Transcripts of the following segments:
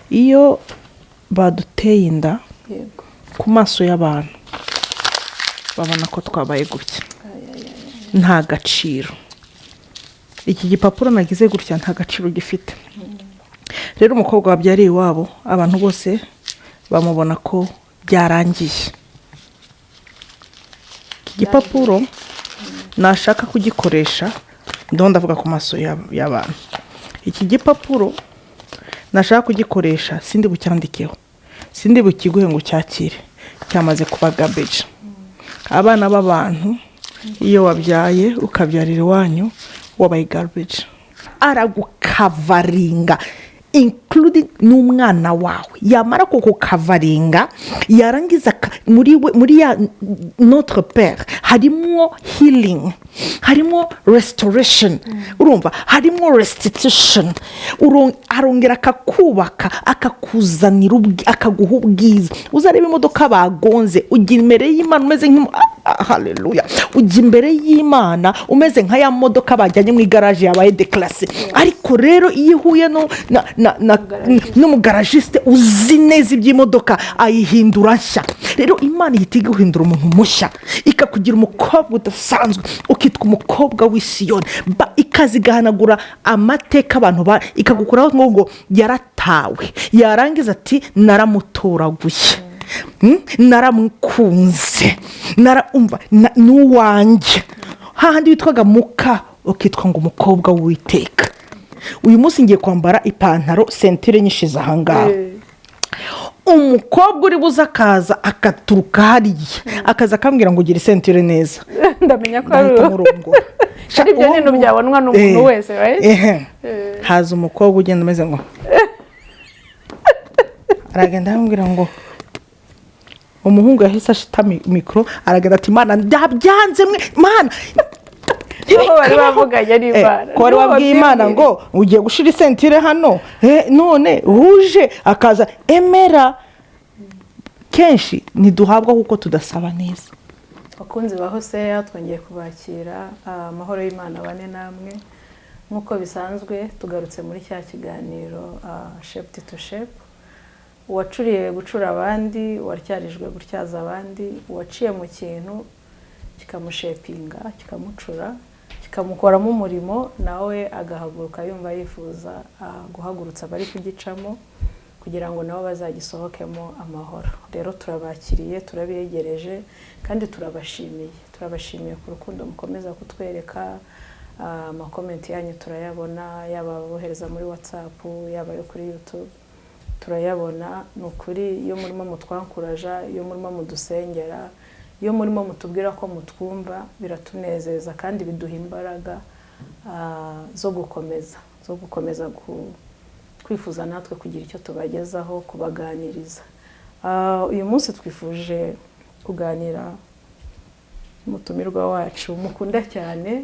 iyo baduteye inda ku maso y'abantu babona ko twabaye gutya nta gaciro. Iki gipapuro nagize gutya nta gaciro gifite. Rero umukobwa wabyariye iwabo abantu bose bamubona ko byarangiye. Iki gipapuro nashaka kugikoresha ndavuga ku maso y'abantu. Iki gipapuro nashaka kugikoresha sindi bucyandikeho, sindi bukiguhe ngo cyakire, cyamaze kuba garbage. Abana b'abantu iyo wabyaye ukabyarira iwanyu wabaye garbage. Aragukavaringa including n'umwana wawe, yamara kukukavaringa yarangiza muri ya notre père harimo healing, harimo restoration, urumva harimo restitution, arongera akakubaka akakuzanira akaguha ubwiza. Uzareba imodoka bagonze ujya imbere y'Imana umeze haleluya, ujya imbere y'Imana umeze nka ya modoka bajyanye mu igaraje yabaye declasse. Ariko rero iyo uhuye n'umugaragiste uzi neza iby'imodoka ayihindura nshya. Rero Imana ihita guhindura umuntu mushya, ikakugira umukobwa udasanzwe, ukitwa umukobwa w'Isiyoni, ikazigahanagura amateka abantu ikagukuraho ngo yaratawe, yarangiza ati naramutoraguye, naramukunze, narumva n'uwanjye. Hahandi witwaga muka ukitwa ngo umukobwa w'Uwiteka. Uyu munsi ngiye kwambara ipantaro sentire nyishiza ahangaha. Umukobwa uri buza akaza akaturuka hariya akaza akambwira ngo ugire sentire neza, ndamenya ko ari umurongora. Ibyo ni ibintu byabonwa n'umuntu wese, right? Haza umukobwa ugenda umeze ngo aragenda ambwira ngo umuhungu yahise ashita mikoro aragenda ati Mana ndabyanze mwe Mana. Bari bavuganye n'Imana. Ko wari wabwiye Imana ngo ugiye gushira isentire hano, none uje akaza emera. Kenshi ntiduhabwa kuko tudasaba neza. Bakunzi ba Hoseya twongeye kubakira, amahoro y'Imana bane namwe. Nkuko bisanzwe tugarutse muri cya kiganiro shape to shape. Uwacuriye gucura abandi, waryarijwe gutyaza abandi, uwaciye mu kintu kikamushepinga, kikamucura, kikamukoramo umurimo, nawe agahaguruka yumva yifuza guhagurutsa bari kugicamo kugira ngo nabo bazagisohokemo amahoro. Rero turabakiriye, turabiyegereje kandi turabashimiye ku rukundo mukomeza kutwereka. Amakomenti yanyu turayabona, yaba bohereza muri WhatsApp, yaba yo kuri YouTube turayabona. Nukuri iyo murimo mutwankuraja, iyo murimo mudusengera, iyo murimo mutubwira ko mutwumva, biratunezeza kandi biduha imbaraga zo gukomeza kwifuza natwe kugira icyo tubagezaho, kubaganiriza. Uyu munsi twifuje kuganira umutumirwa wacu mukunda cyane,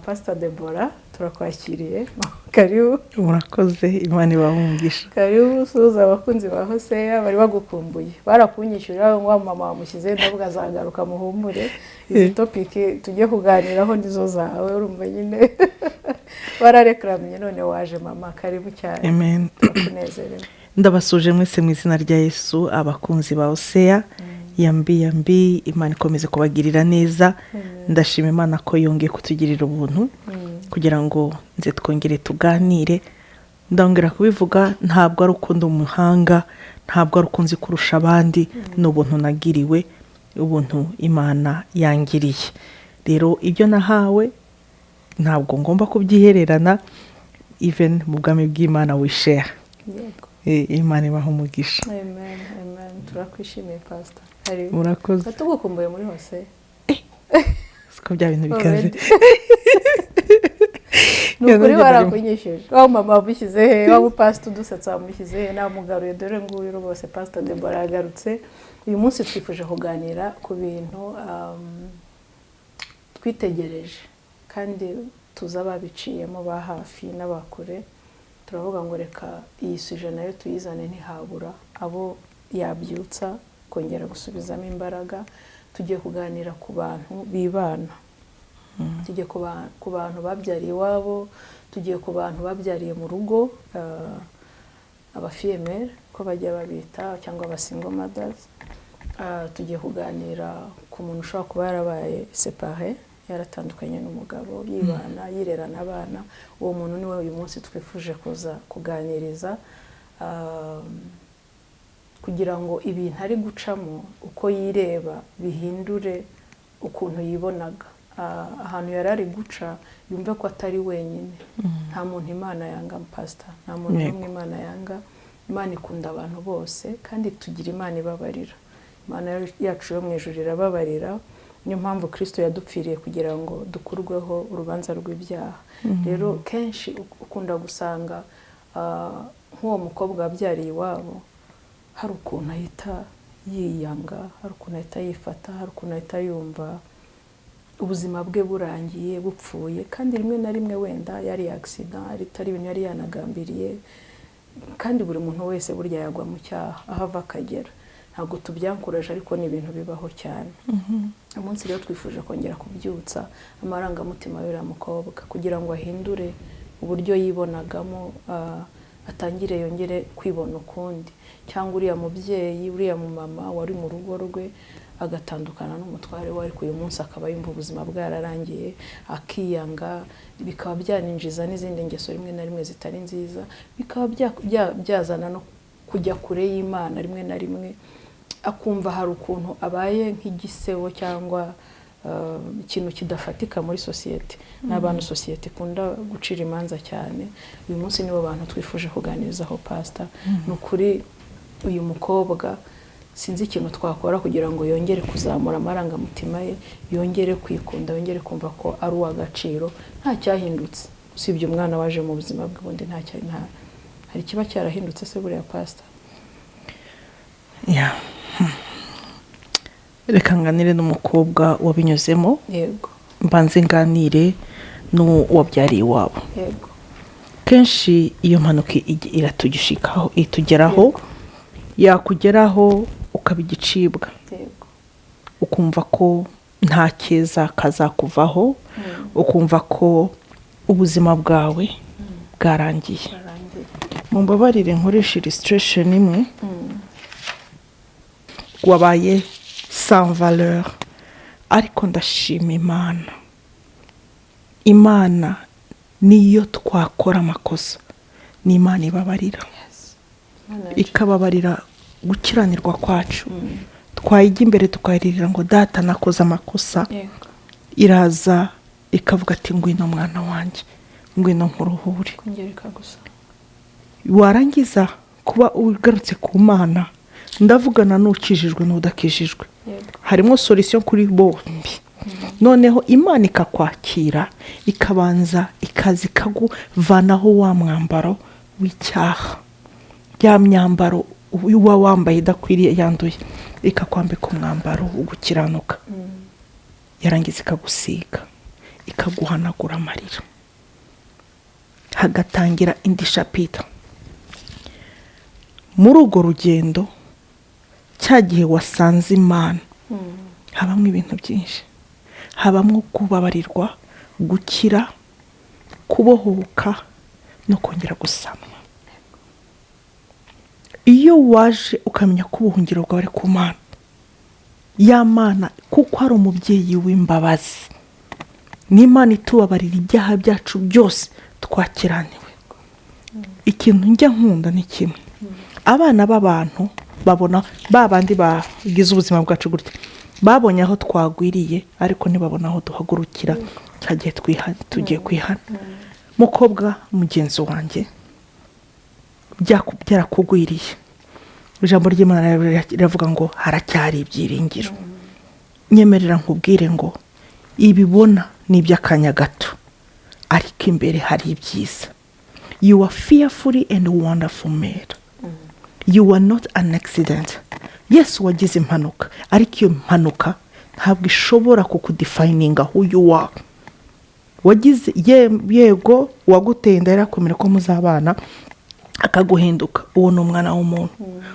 Pastor Deborah. Turakwakiriye, karibu. Murakoze, Imana ibahungisha. Karibu suza abakunzi ba Hoseya bari bagukumbuye, barakunyishyura ngo mama wamushyize ndavuga azagaruka muhumure. Izi topic tujye kuganiraho nizo zawe, urumva nyine bararekramye, none waje mama, karibu cyane. Amen. Tunezerewe. Ndabasuje mwese mu izina rya Yesu, abakunzi ba Hoseya. Yambi Imana ikomeze kubagirira neza. Ndashima Imana ko yongeye kutugirira ubuntu kugira ngo nze twongere tuganire. Ndongera kubivuga, ntabwo ari uko ndi umuhanga, ntabwo ari uko nzi kurusha abandi, n'ubuntu nagiriwe, ubuntu Imana yangiriye. Rero ibyo nahawe ntabwo ngomba kubyihererana, even mu bwami bw'Imana wishare. Imana ibaha umugisha. Amen. Turakwishimiye Pastor. Murakoze. Tugukumbuye muri hose. Siko bya bintu bikaze. Nukuri barakunyishije. Wa mama wabishyize he, wa Pastor dusetsa wamushyize he, na mugaruye dore nguyu rwose Pastor Deborah yagarutse. Uyu munsi twifuje kuganira ku bintu twitegereje kandi tuzababiciyemo ba hafi n'abakure. Turavuga ngo reka iyi suje nayo tuyizane ntihabura abo yabyutsa kongera gusubizamo imbaraga. Tugiye kuganira ku bantu bibana, tugiye ku bantu babyariye iwabo, tugiye ku bantu babyariye mu rugo, abafiyemere ko bajya babita cyangwa abasingle mothers. Tugiye kuganira ku muntu ushobora kuba yarabaye séparé, yaratandukanye n'umugabo, yibana, yirerana abana. Uwo muntu niwe uyu munsi twifuje kuza kuganiriza, kugira ngo ibintu ari gucamo uko yireba bihindure ukuntu yibonaga. Ahantu yari ari guca yumve ko atari wenyine. Nta muntu Imana yanga, pastor, nta muntu n'umwe Imana yanga. Imana ikunda abantu bose kandi tugira Imana ibabarira. Imana yacu yo mu ijuru irababarira. Niyo mpamvu Kristo yadupfiriye kugira ngo dukurweho urubanza rw'ibyaha. Rero kenshi ukunda gusanga nk'uwo mukobwa wabyariye iwabo hari ukuntu ahita yiyanga, hari ukuntu ahita yifata, hari ukuntu ahita yumva ubuzima bwe burangiye, bupfuye, kandi rimwe na rimwe wenda yari accident, atari ibintu yari yanagambiriye. Kandi buri muntu wese burya yagwa mu cyaha aho ava akagera. Ntabwo tubyankuraje, ariko ni ibintu bibaho cyane. Umunsi rero twifuje kongera kubyutsa amarangamutima y'uriya mukobwa kugira ngo ahindure uburyo yibonagamo, atangire yongere kwibona ukundi. Cyangwa uriya mubyeyi, uriya mumama wari mu rugo rwe agatandukana n'umutware we, ariko uyu munsi akaba yumva ubuzima bwararangiye, akiyanga, bikaba byaninjiza n'izindi ngeso rimwe na rimwe zitari nziza, bikaba byazana no kujya kure y'Imana. Rimwe na rimwe akumva hari ukuntu abaye nk'igisebo cyangwa ikintu kidafatika muri sosiyete. N'abantu sosiyete ikunda gucira imanza cyane. Uyu munsi nibo bantu twifuje kuganirizaho, pastor. Nukuri uyu mukobwa sinzi ikintu twakora kugira ngo yongere kuzamura amarangamutima ye, yongere kwikunda, yongere kumva ko ari uw'agaciro. Nta cyahindutse usibye umwana waje mu buzima bwe, bundi nta hari kiba cyarahindutse se buriya, pastor? Reka nganire n'umukobwa wabinyuzemo. Yego. Mbanze nganire n'uwabyariye iwabo. Yego. Kenshi iyo mpanuka iratugishikaho, itugeraho, yakugeraho ukaba igicibwa. Yego. Ukumva ko nta keza kazakuvaho, ukumva ko ubuzima bwawe bwarangiye. Mumbabarire nkoresha illustration imwe. Wabaye sans valeur, ariko ndashima Imana. Imana niyo twakora amakosa, ni Imana ibabarira. Ikababarira gukiranirwa kwacu. Twayijya imbere tukaririra ngo data nakoze amakosa. Iraza ikavuga ati ngwino mwana wanjye, ngwino nkuruhure. Warangiza kuba ugarutse ku Mana, ndavugana n'ukijijwe n'udakijijwe. Harimo solution kuri bombi. Noneho Imana ikakwakira, ikabanza ikazi kaguvanaho wa mwambaro w'icyaha, ya myambaro uwa wambaye idakwiriye yanduye, ikakwambika umwambaro wo gukiranuka. Yarangiza ikagusiga, ikaguhanagura amarira, hagatangira indi chapita. Muri urwo rugendo cyagihe wasanze Imana, habamo ibintu byinshi. Habamo kubabarirwa, gukira, kubohoka no kongera gusamwa. Iyo waje ukamenya ko ubuhungiro bwawe ari ku Mana, ya Mana kuko ari umubyeyi w'imbabazi, ni Imana itubabarira ibyaha byacu byose twakiraniwe. Ikintu njya nkunda ni kimwe. Abana b'abantu babona babandi bagize ubuzima bwacu gutya, babonye aho twagwiriye, ariko ntibabona aho duhagurukira cyagiye tugiye kwihana. Mukobwa mugenzi wanjye, byarakugwiriye. Ijambo ry'Imana riravuga ngo haracyari ibyiringiro. Nyemerera nkubwire ngo ibibona ni iby'akanya gato, ariko imbere hari ibyiza. You are fearfully and wonderful made. You are not an accident. Yes, wagize impanuka, ariko iyo mpanuka ntabwo ishobora kukudefininga who you are. Wagize yego wagutenda yarakomera ko muzabana akaguhinduka, uwo ni umwana w'umuntu.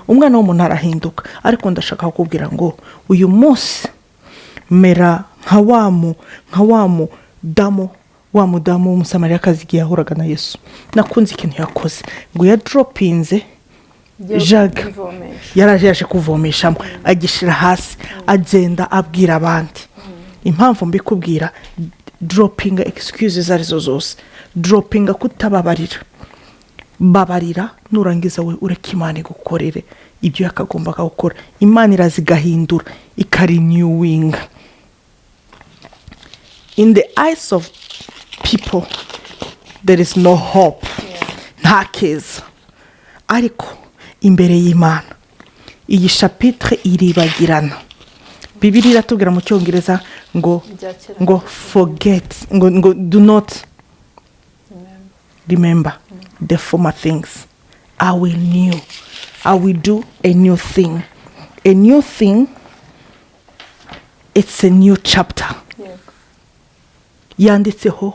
Umwana w'umuntu arahinduka, ariko ndashaka kukubwira ngo uyu munsi mera nka wamu damo, wa mudamu w'umusamariyakazi igihe yahuraga na Yesu. Nakunze ikintu yakoze ngo ya dropinze jaga yaraje yaje kuvomeshamo agishira hasi agenda abwira abandi. Impamvu mbikubwira, dropping excuses arizo zose, dropping kutababarira, babarira nurangiza we ureke Imana igukorere ibyo yakagombaga gukora. Imana irazigahindura ikarenewing. In the eyes of people there is no hope, nta keza, ariko imbere y'Imana iyi chapitre iribagirana. Bibiliya iratubwira mu Cyongereza ngo forget, ngo do not remember the former things. I will do a new thing. A new thing, it's a new chapter. Yanditseho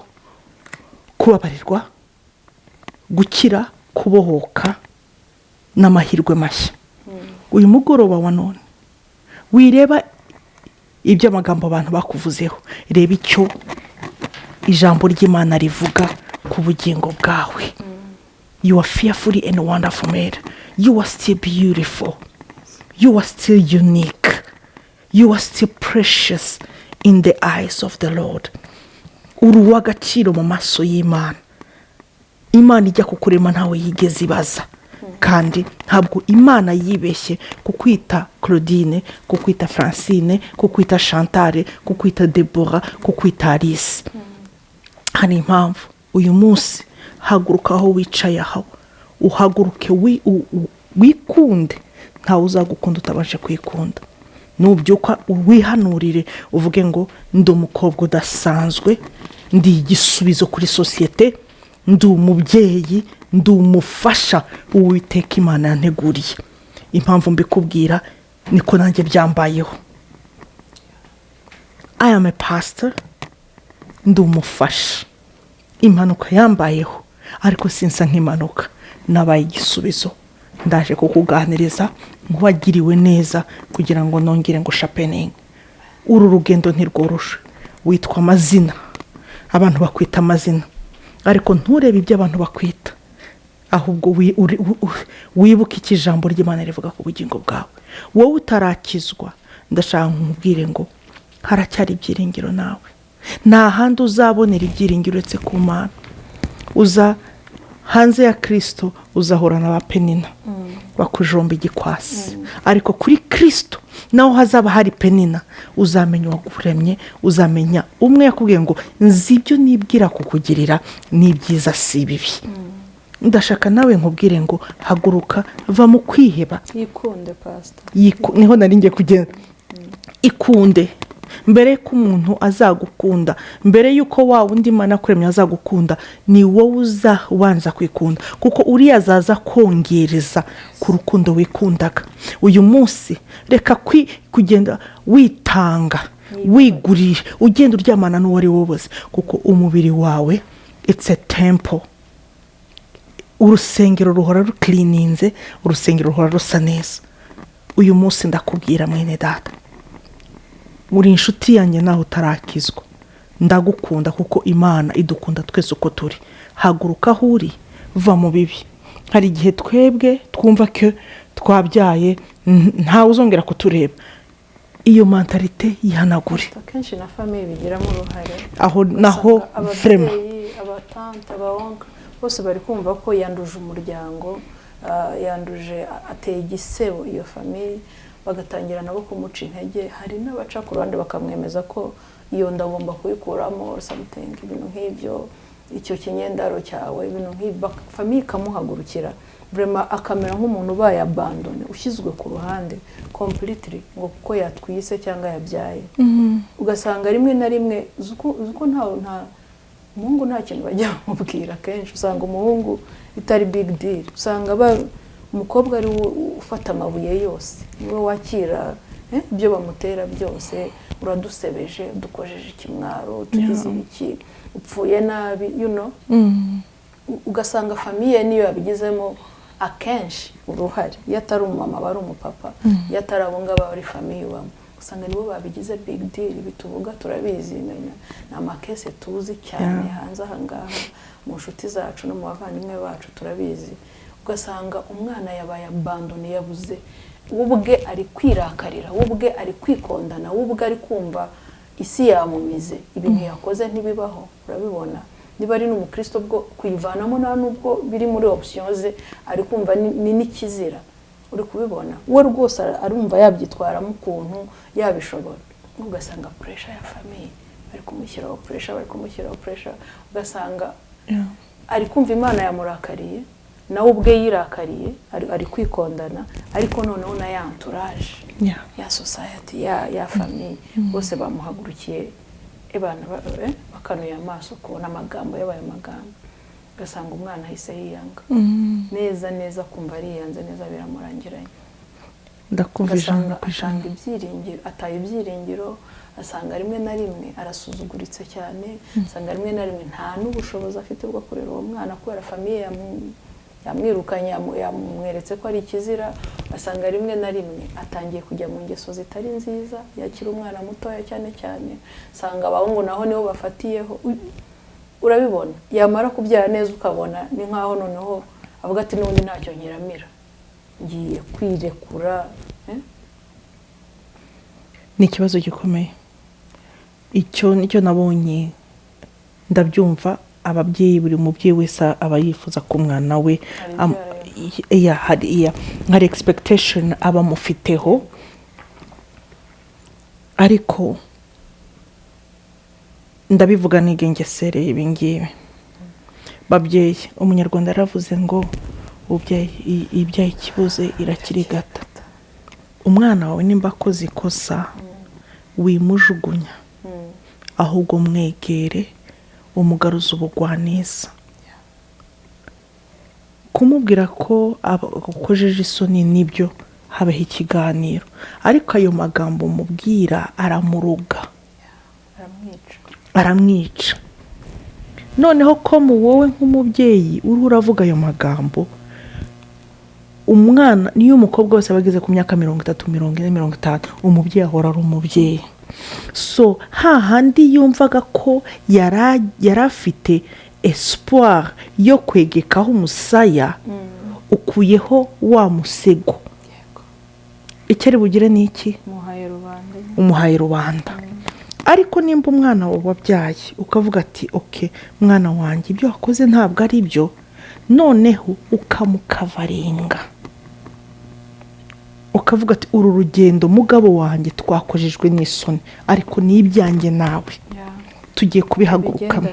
kubabarirwa, gukira, kubohoka n'amahirwe mashya. Uyu mugoroba wa none wireba ibyo amagambo abantu bakuvuzeho, reba icyo ijambo ry'Imana rivuga ku bugingo bwawe. You are fearfully and wonderful made. You are still beautiful. You are still unique. You are still precious in the eyes of the Lord. Uruwagaciro mu maso y'Imana. Imana ijya kukurema ntawe yigeze ibaza, kandi ntabwo Imana yibeshye kukwita Claudine, kukwita Francine, kukwita Chantal, kukwita Deborah, kukwita Alice. Hari impamvu uyu munsi haguruka aho wicaye aho, uhaguruke wikunde. Ntawe uzagukunda utabashe kwikunda. Nubyuka wihanurire uvuge ngo ndi umukobwa udasanzwe, ndi igisubizo kuri societe, ndi umubyeyi, ndi umufasha Uwiteka Imana yanteguriye. Impamvu mbikubwira niko nanjye byambayeho. I am a pastor, ndi umufasha. Impanuka yambayeho ariko sinsa nk'impanuka, nabaye igisubizo. Ndaje kukuganiriza nk'uwagiriwe neza kugira ngo nongere ngo shapening. Uru rugendo ntirworoshe, witwa amazina, abantu bakwita amazina, ariko nturebe ibyo abantu bakwita, ahubwo wibuke iki ijambo ry'Imana rivuga ku bugingo bwawe. Wowe utarakizwa, ndashaka nkubwire ngo haracyari ibyiringiro nawe. Nta handi uzabonera ibyiringiro uretse ku Mana. Uza hanze ya Kristo uzahorana abapenina bakujomba igikwasi, ariko kuri Kristo naho hazaba hari penina, uzamenya uwakuremye, uzamenya umwe yakubwiye ngo nzi ibyo nibwira kukugirira ni byiza si bibi. Ndashaka nawe nkubwire ngo haguruka, va mu kwiheba. Yikunde pastor. Niho naringiye kugenda. Ikunde mbere ko umuntu azagukunda, mbere yuko wa undi Imana kuremye azagukunda, ni wowe uzabanza kwikunda, kuko uriya azaza kongereza ku rukundo wikundaga. Uyu munsi reka kugenda witanga, wigurisha, ugenda uryamana n'uwari wose, kuko umubiri wawe it's a temple. Urusengero ruhora ruklininze, urusengero ruhora rusa neza. Uyu munsi ndakubwira mwene data, uri inshuti yanjye naho utarakizwa, ndagukunda kuko Imana idukunda twese uko turi. Haguruka aho uri, va mu bibi. Hari igihe twebwe twumva ko twabyaye ntawe uzongera kutureba. Iyo mentalite yihanagure. Akenshi na famille bigiramo uruhare. Aho naho vraiment abatante, abonka bose bari kumva ko yanduje umuryango, yanduje ateye igisebo iyo famille, bagatangira nabo kumuca intege. Hari n'abaca ku ruhande bakamwemeza ko iyo ndagomba kuyikuramo or something, ibintu nk'ibyo, icyo kinyendaro cyawe, ibintu nk'ibyo, famille ikamuhagurukira vraiment akamera nk'umuntu ubaye abandone, ushyizwe ku ruhande completely, ngo kuko yatwise cyangwa yabyaye. Ugasanga rimwe na rimwe uko nta umuhungu nta kintu bajya bamubwira. Kenshi usanga umuhungu itari big deal, usanga umukobwa ari ufata amabuye yose, niwe wakira ibyo bamutera byose. Uradusebeje, dukojeje ikimwaro, tugize iki, upfuye nabi, you know. Ugasanga famille niyo yabigizemo akenshi uruhare. Yatari umama bari umupapa, yatari abunga bari famille wamo, usanga nibo babigize big deal. Bituvuga turabizi, menya na makese tuzi cyane hanze ahangaha mu nshuti zacu no mu bavandimwe bacu turabizi. ugasanga umwana yabaye abandone, yabuze ubwe, ari kwirakarira, ubwe ari kwikondana, ubwe ari kumva isi yamumize, ibintu yakoze ntibibaho. Urabibona, niba ari n'umukristo bwo kuyivanamo nta nubwo biri muri option ze, ari kumva ni n'ikizira. Uri kubibona, we rwose arumva yabyitwaramo ukuntu yabishobora. Ugasanga pressure ya famille, bari kumushyiraho pressure, ugasanga ari kumva Imana yamurakariye, nawe ubwe yirakariye, ari kwikondana, ariko noneho na ya entourage ya society ya famille bose bamuhagurukiye, ebana bakanuye amaso kubona amagambo yabaye amagambo. Ugasanga umwana ahise yiyanga neza kumva ariyanze neza, biramurangiranye. Ndakumvishanga ashanga ibyiringiro, ataye ibyiringiro, asanga rimwe na rimwe arasuzuguritse cyane, asanga rimwe na rimwe nta n'ubushobozi afite bwo kurera uwo mwana kubera famille yamwirukanye, yamweretse ko ari ikizira. Asanga rimwe na rimwe atangiye kujya mu ngeso zitari nziza, yakira umwana mutoya cyane, asanga abahungu naho niho bafatiyeho. Urabibona, yamara kubyara neza ukabona ni nkaho noneho avuga ati n'undi ntacyo nkiramira, ngiye kwirekura. Ni ikibazo gikomeye. Icyo nabonye ndabyumva, ababyeyi, buri mubyeyi wese aba yifuza ko umwana we hari expectation aba mufiteho, ariko ndabivuga nigengesereye ibi ngibi. Babyeyi, umunyarwanda yaravuze ngo ibyaye ikibuze irakirigata. Umwana wawe nimba akoze ikosa wimujugunya, ahubwo mwegere umugaruza ubugwaneza, kumubwira ko akojeje isoni nibyo, habeho ikiganiro, ariko ayo magambo mubwira aramuruga, aramwica. Noneho ko mu wowe nk'umubyeyi uri uravuga ayo magambo, umwana niyo umukobwa wese abageze ku myaka 30, 40, 50, umubyeyi ahora ari umubyeyi. So hahandi yumvaga ko yarafite espoir yo kwegekaho umusaya, ukuyeho wa musego. Icyari bugire niki? Umuhaye rubanda. Ariko nimba umwana wawe wabyaye ukavuga ati okay, mwana wanjye ibyo wakoze ntabwo ari byo, noneho ukamukavaringa, ukavuga ati uru rugendo mugabo wanjye twakojejwe n'isoni, ariko ni ibyanjye nawe, tugiye kubihagurukamo,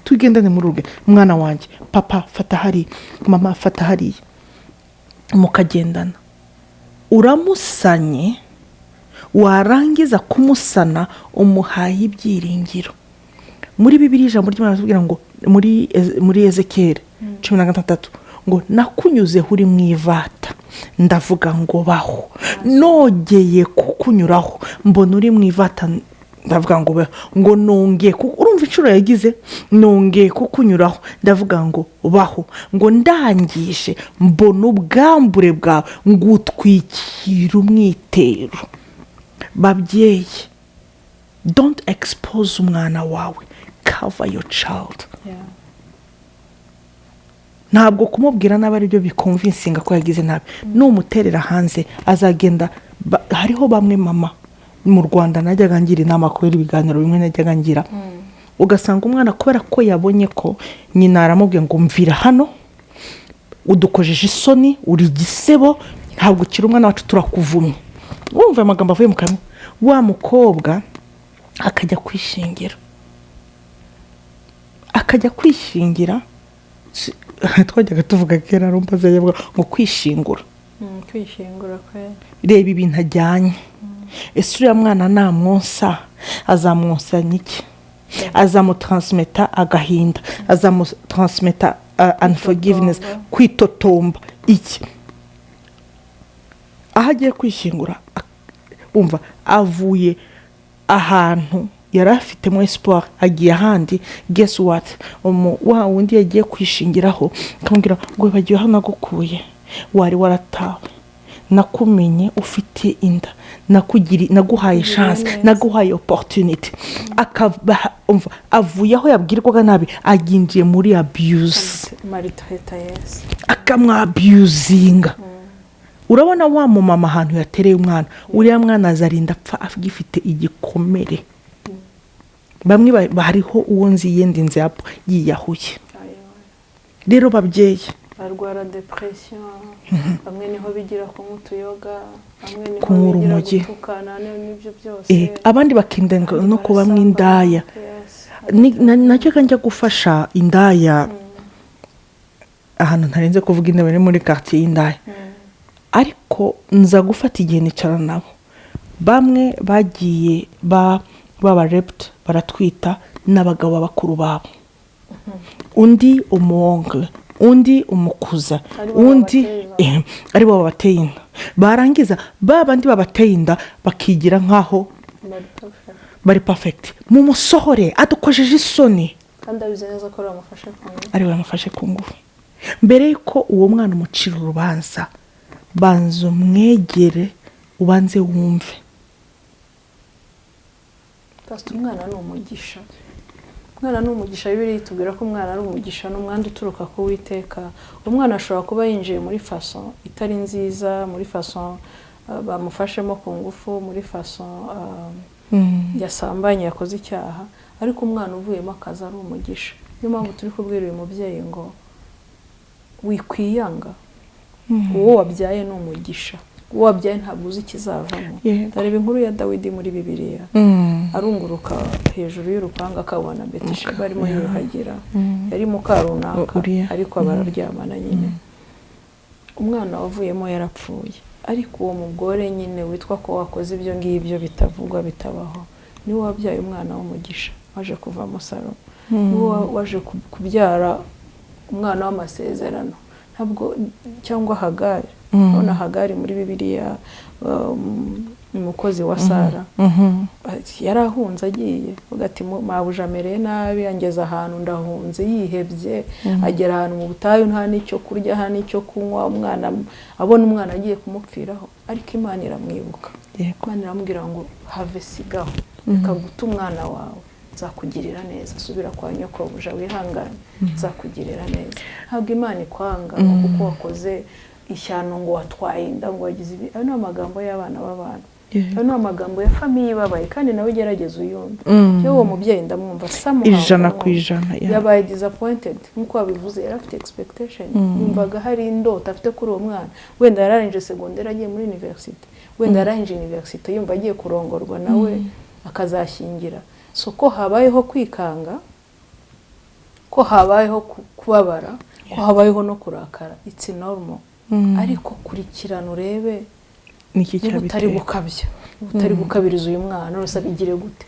tugendane muri ruge. Mwana wanjye, papa fata hari, mama fata hari, mukagendana. Uramusanye, warangiza kumusana umuhaye ibyiringiro. Muri Bibiliya ijambo ry'Imana rivuga ngo muri Ezekiel 16 ngo nakunyuze uri mu ivata, ndavuga ngo baho. Nogeye kukunyuraho mbona uri mu ivata, ndavuga ngo baho. Ngo nongeye urumva inshuro yagize, nongeye kukunyuraho, ndavuga ngo baho. Ngo ndangije mbona ubwambure bwawe, ngutwikira umwitero. Babyeyi, don't expose umwana wawe, cover your child. Ntabwo kumubwira nabi ari byo biconvincinga ko yagize nabi. Numuterera hanze azagenda. Hariho bamwe mama mu Rwanda najyaga ngira inama kubera ibiganiro bimwe najyaga ngira, ugasanga umwana kubera ko yabonye ko nyina aramubwiye ngo mvira hano, udukojeje isoni, uri gisebo, ntabwo kiri umwana wacu turakuvumye. Wumva amagambo avuye mu kanwa, wa mukobwa akajya kwishingira, twajyaga tuvuga kera rumbaza yavuga ngo kwishingura kwe. Reba ibintu ajyanye. Ese uriya mwana namwonsa azamwonsa iki? Azamutransmeta agahinda, azamutransmeta unforgiveness, kwitotomba iki? Aho agiye kwishingura, umva avuye ahantu yari afitemo espoir, agiye ahandi. Guess what? Wa wundi yagiye kwishingiraho akamubwira ngo bagiye hano nagukuye, wari waratawe, nakumenye ufite inda, naguhaye chance, naguhaye opportunity, akaba avuye aho yabwirwaga nabi aginjiye muri abuse, akamwa abusinga. Urabona wa mama ahantu yatereye umwana, uriya mwana azarinda apfa afite igikomere. Bamwe bariho uwo nzi yendinze yapfa yiyahuye. Rero babyeyi barwara depression, bamwe niho bigira kumutuyoga, bamwe niho bigira gutukana n'ibyo byose, abandi bakindenga no kuba mwindaya. Nacyo kanja gufasha indaya ahantu ntarenze kuvuga indaya muri quartier y'indaya, ariko nza gufata igihe nicara nabo. Bamwe bagiye baba raped, baratwita n'abagabo bakuru babo, undi umuoncle, undi umukuza, undi ari bo babateye inda. Barangiza babandi babateye inda bakigira nkaho bari perfect. Mu musohore adukojeje isoni, kandi abize neza ko ramufashe ku ngufu, ari bamufashe ku ngufu. Mbere yuko uwo mwana umucira urubanza, banzo mwegere ubanze wumve. Pastor, umwana ni umugisha. Umwana ni umugisha. Bibiliya itubwira ko umwana ari umugisha, n'umwanda uturuka ku Uwiteka. Umwana ashobora kuba yinjiye muri façon itari nziza, muri façon bamufashemo ku ngufu, muri façon yasambanye, yakoze icyaha, ariko umwana uvuyemo akaza ari umugisha. Niyo mpamvu turi kubwira uyu mubyeyi ngo wikwiyanga, uwo wabyaye ni umugisha. Uwo wabyaye ntabwo uzi ikizavamo. Dareba inkuru ya Dawidi muri Bibiliya, arunguruka hejuru y'urupanga akabona Betisheba barimo yuhagira, yari mukarunaka ariko bararyamana nyine. Umwana wavuyemo yarapfuye, ariko uwo mugore nyine witwa ko wakoze ibyo ngibyo bitavugwa bitabaho, niwe wabyaye umwana w'umugisha, waje kuva mu Salomo, niwe waje kubyara umwana w'amasezerano. Ntabwo cyangwa Hagari, none Hagari muri Bibiliya umukozi wa Sara yarahunze agiye, ugati mabuja amereye nabi, angeza ahantu ndahunze, yihebye, agera ahantu mu butayu nta n'icyo kurya, nta n'icyo kunywa. Umwana abona umwana agiye kumupfiraho, ariko Imana iramwibuka. Imana iramubwira ngo have sigaho, kaguta umwana wawe, nzakugirira neza, subira kwa nyokobuja wihangane, nzakugirira neza. Ntabwo Imana ikwanga kuko wakoze ishyano ngo watwaye inda ngo wagize ibi. Ayo ni amagambo y'abana b'abantu, ayo ni amagambo ya famiye ibabaye, kandi nawe gerageza uyumve. Yewe uwo mubyeyi ndamwumva ijana ku ijana yabaye disappointed, nk'uko wabivuze. Yari afite expectation, yumvaga hari indota afite kuri uwo mwana. Wenda yararangije secondaire agiye muri university, wenda yararangije university yumva agiye kurongorwa nawe akazashyingira. So ko habayeho kwikanga, ko habayeho kubabara, ko habayeho no kurakara, it's normal. Ariko kurikirana urebe niki cyabitari gukabya, utari gukabiriza uyu mwana urasa bigire gute,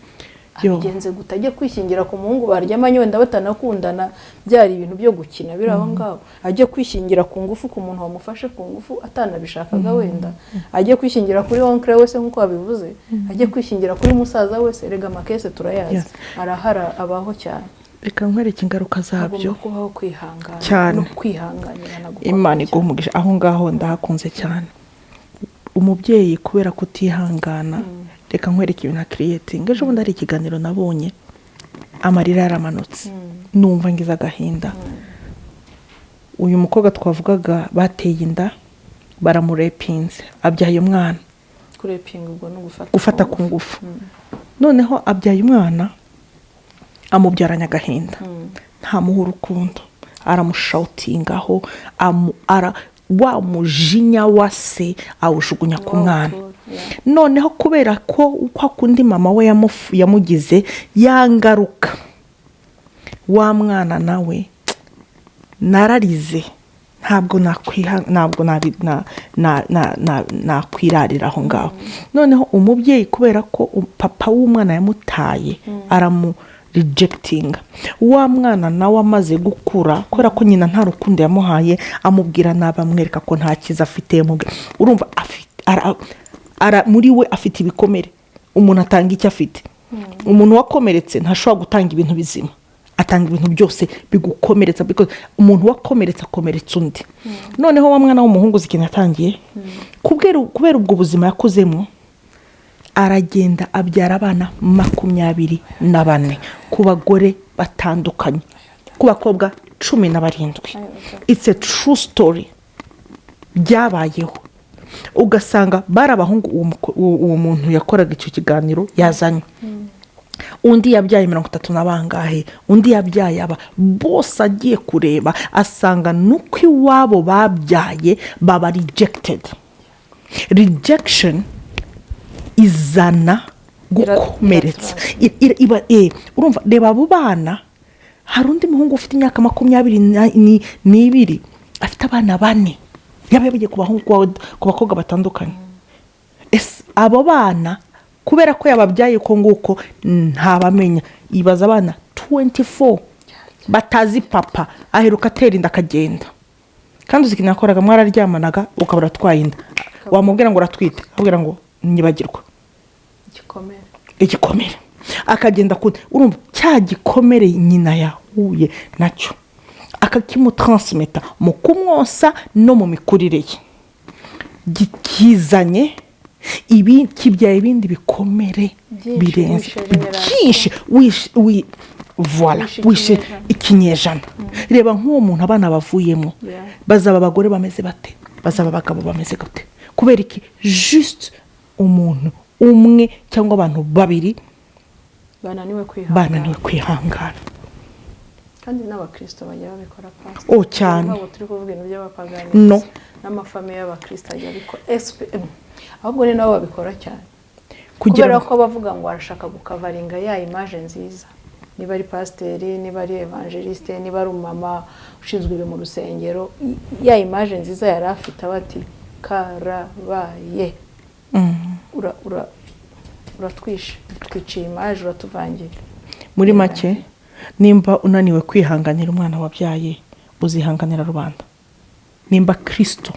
abigenze gute, ajye kwishingira ku muhungu baryamanye wenda batanakundana, byari ibintu byo gukina biri aho ngaho. Ajye kwishingira ku ngufu ku muntu wamufashe ku ngufu atanabishakaga, wenda ajye kwishingira kuri oncle wese nk'uko wabivuze, ajye kwishingira kuri musaza wese. Rega makese turayazi, arahara abaho cyane. Reka nkwereke ingaruka zabyo, kubaho kwihangana cyane, no kwihanganira na gukora. Imana igumugisha aho ngaho ndahakunze cyane. Umubyeyi kubera kutihangana, reka nkwereke ibintu creating. Ejo bundi ari ikiganiro nabonye, amarira yaramanutse, numva ngize agahinda. Uyu mukobwa twavugaga bateye inda, baramurepinze, abyaye umwana. Kurepinga ubwo no gufata ku ngufu. Noneho abyaye umwana, amubyaranye agahinda, ntamuha urukundo, aramushoutingaho, wa mujinya wa se awujugunya ku mwana. Noneho kubera ko uko akundi mama we yamugize yangaruka, wa mwana nawe nararize, ntabwo nakwirarira aho ngaho. Noneho umubyeyi kubera ko papa w'umwana yamutaye, rejecting. Wa mwana nawe amaze gukura, kubera ko nyina nta rukundo yamuhaye, amubwira nabamwereka ko nta kiza afite. Urumva muri we afite ibikomere. Umuntu atanga icyo afite. Umuntu wakomeretse ntashobora gutanga ibintu bizima, atanga ibintu byose bigukomeretsa, because umuntu wakomeretsa akomeretsa undi. Noneho wa mwana w'umuhungu zikintu yatangiye kubera ubwo buzima yakozemo, aragenda abyara abana 24 ku bagore batandukanye, ku bakobwa 17. It's a true story, byabayeho. Ugasanga barabahungu uwo muntu yakoraga icyo kiganiro yazanye, undi yabyaye 30 n'abangahe, undi yabyaye aba bose agiye kureba asanga nuko iwabo babyaye baba rejected. Rejection izana gukomeretsa. Urumva, reba abo bana, hari undi muhungu ufite imyaka 22 afite abana 4, yabaye ku bahungu ku bakobwa batandukanye. Abo bana kubera ko yababyaye ko nguko ntabamenya, ibaza abana 24 batazi papa, aheruka atera inda akagenda. Kandi uzikina yakoraga, mwararyamanaga ukabura twayinda, wamubwira ngo uratwite, abwira ngo nyibagirwa igikomere, akagenda urumva cya gikomere nyina yahuye nacyo akakimutransmeta mu kumwosa no mu mikurire ye, gikizanye kibyaye ibindi bikomere birenze byinshi. Wishe ikinyejana. Reba nk'uwo muntu abana bavuyemo, bazaba abagore bameze bate, bazaba abagabo bameze gute? Kubera iki? Just umuntu umwe cyangwa abantu 2 bananiwe kwihangana. Kandi n'abakristo bajya babikora past. Cyane. Ntabwo turi kuvuga ibintu by'abapagani. No. N'amafamiye y'abakristo ajya bikora. Ahubwo ni nabo babikora cyane. Kubera ko bavuga ngo arashaka gukavaringa ya image nziza. Niba ari pasiteri, niba ari evangeliste, niba ari umama ushinzwe ibi mu rusengero, ya image nziza yari afite abati karabaye. Uratwiciye image, uratuvangiye. Muri make, nimba unaniwe kwihanganira umwana wabyaye, uzihanganira rubanda. Nimba Kristo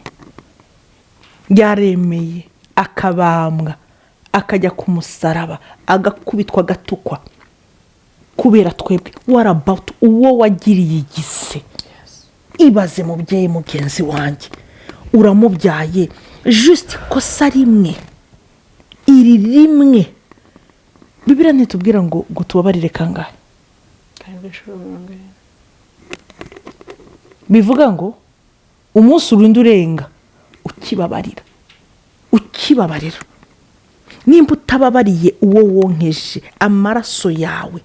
yaremeye akabambwa, akajya ku musaraba, agakubitwa, agatukwa kubera twebwe, what about uwo wagiriye igise? Ibaze mubyeyi mugenzi wanjye, uramubyaye just kosa rimwe, iri rimwe. Bibiliya ntitubwira ngo tubabarire kangahe? Bivuga ngo umunsi urundi urenga ukibabarira. Nimba utababariye uwo wonkeje amaraso yawe,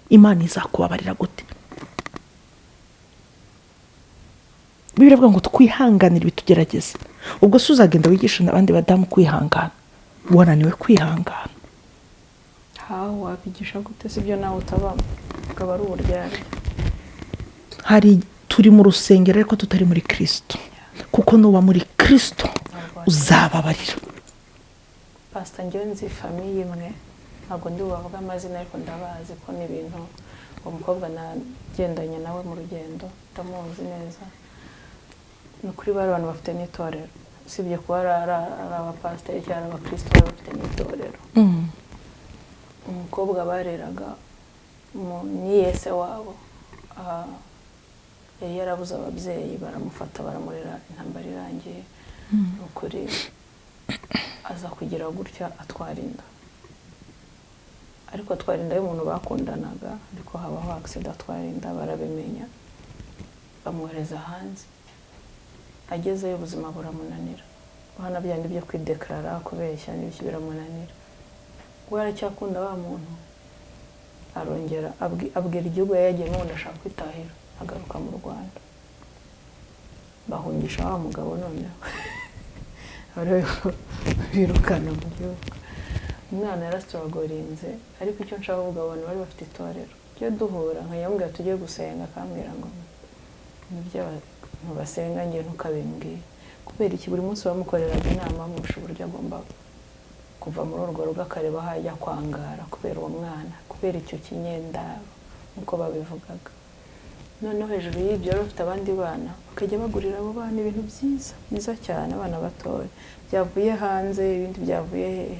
Imana izakubabarira gute? Bibiliya ivuga ngo twihanganire ibitugerageza. Ubwo se uzagenda wigisha n'abandi badamu kwihangana, wananiwe kwihangana? Wabigisha gute? Sibyo nawe utabamo, ukaba ari uburyarya. Hari turi mu rusengero ariko tutari muri Kristo, kuko nuba muri Kristo uzababarira. Pastor njyewe nzi famiye imwe, ntabwo ndi bubavuga amazina ariko ndabazi ko ni ibintu umukobwa nagendanye nawe mu rugendo, ndamuzi neza. Ni kuri bari abantu bafite n'itorero, sibye kuba ari abapasiteri cyangwa abakristo bafite n'itorero. Umukobwa bareraga ni yese wabo, yari yarabuze ababyeyi, baramufata baramurera, intambara irangiye, ukuri aza kugira gutya atwara inda. Ariko atwara inda y'umuntu bakundanaga, ariko habaho accident, atwara inda, barabimenya, bamwohereza hanze. Agezeyo ubuzima buramunanira, hana byandi byo kwideklara, kubeshya n'ibyo biramunanira. Waracyakunda wa muntu, arongera abwira igihugu yagiyemo ndashaka kwitahira, agaruka mu Rwanda. Bahungisha wa mugabo noneho birukana mu gihugu. Umwana yarastrogorinze, ariko icyo nshaka kuvuga abantu bari bafite itorero. Iyo duhura nkayambwira tugiye gusenga, akambwira ngo nibyo basenga ngiye ntukabimbwiye. Kubera iki? Buri munsi bamukoreraga inama amurusha uburyo agomba kuva muri urwo rugo akareba aho ajya kwangara kubera uwo mwana, kubera icyo kinyendaro nk'uko babivugaga. Noneho hejuru y'ibyo rero bafite abandi bana, bakajya bagurira abo bana ibintu byiza cyane, abana batoya byavuye hanze, ibindi byavuye hehe,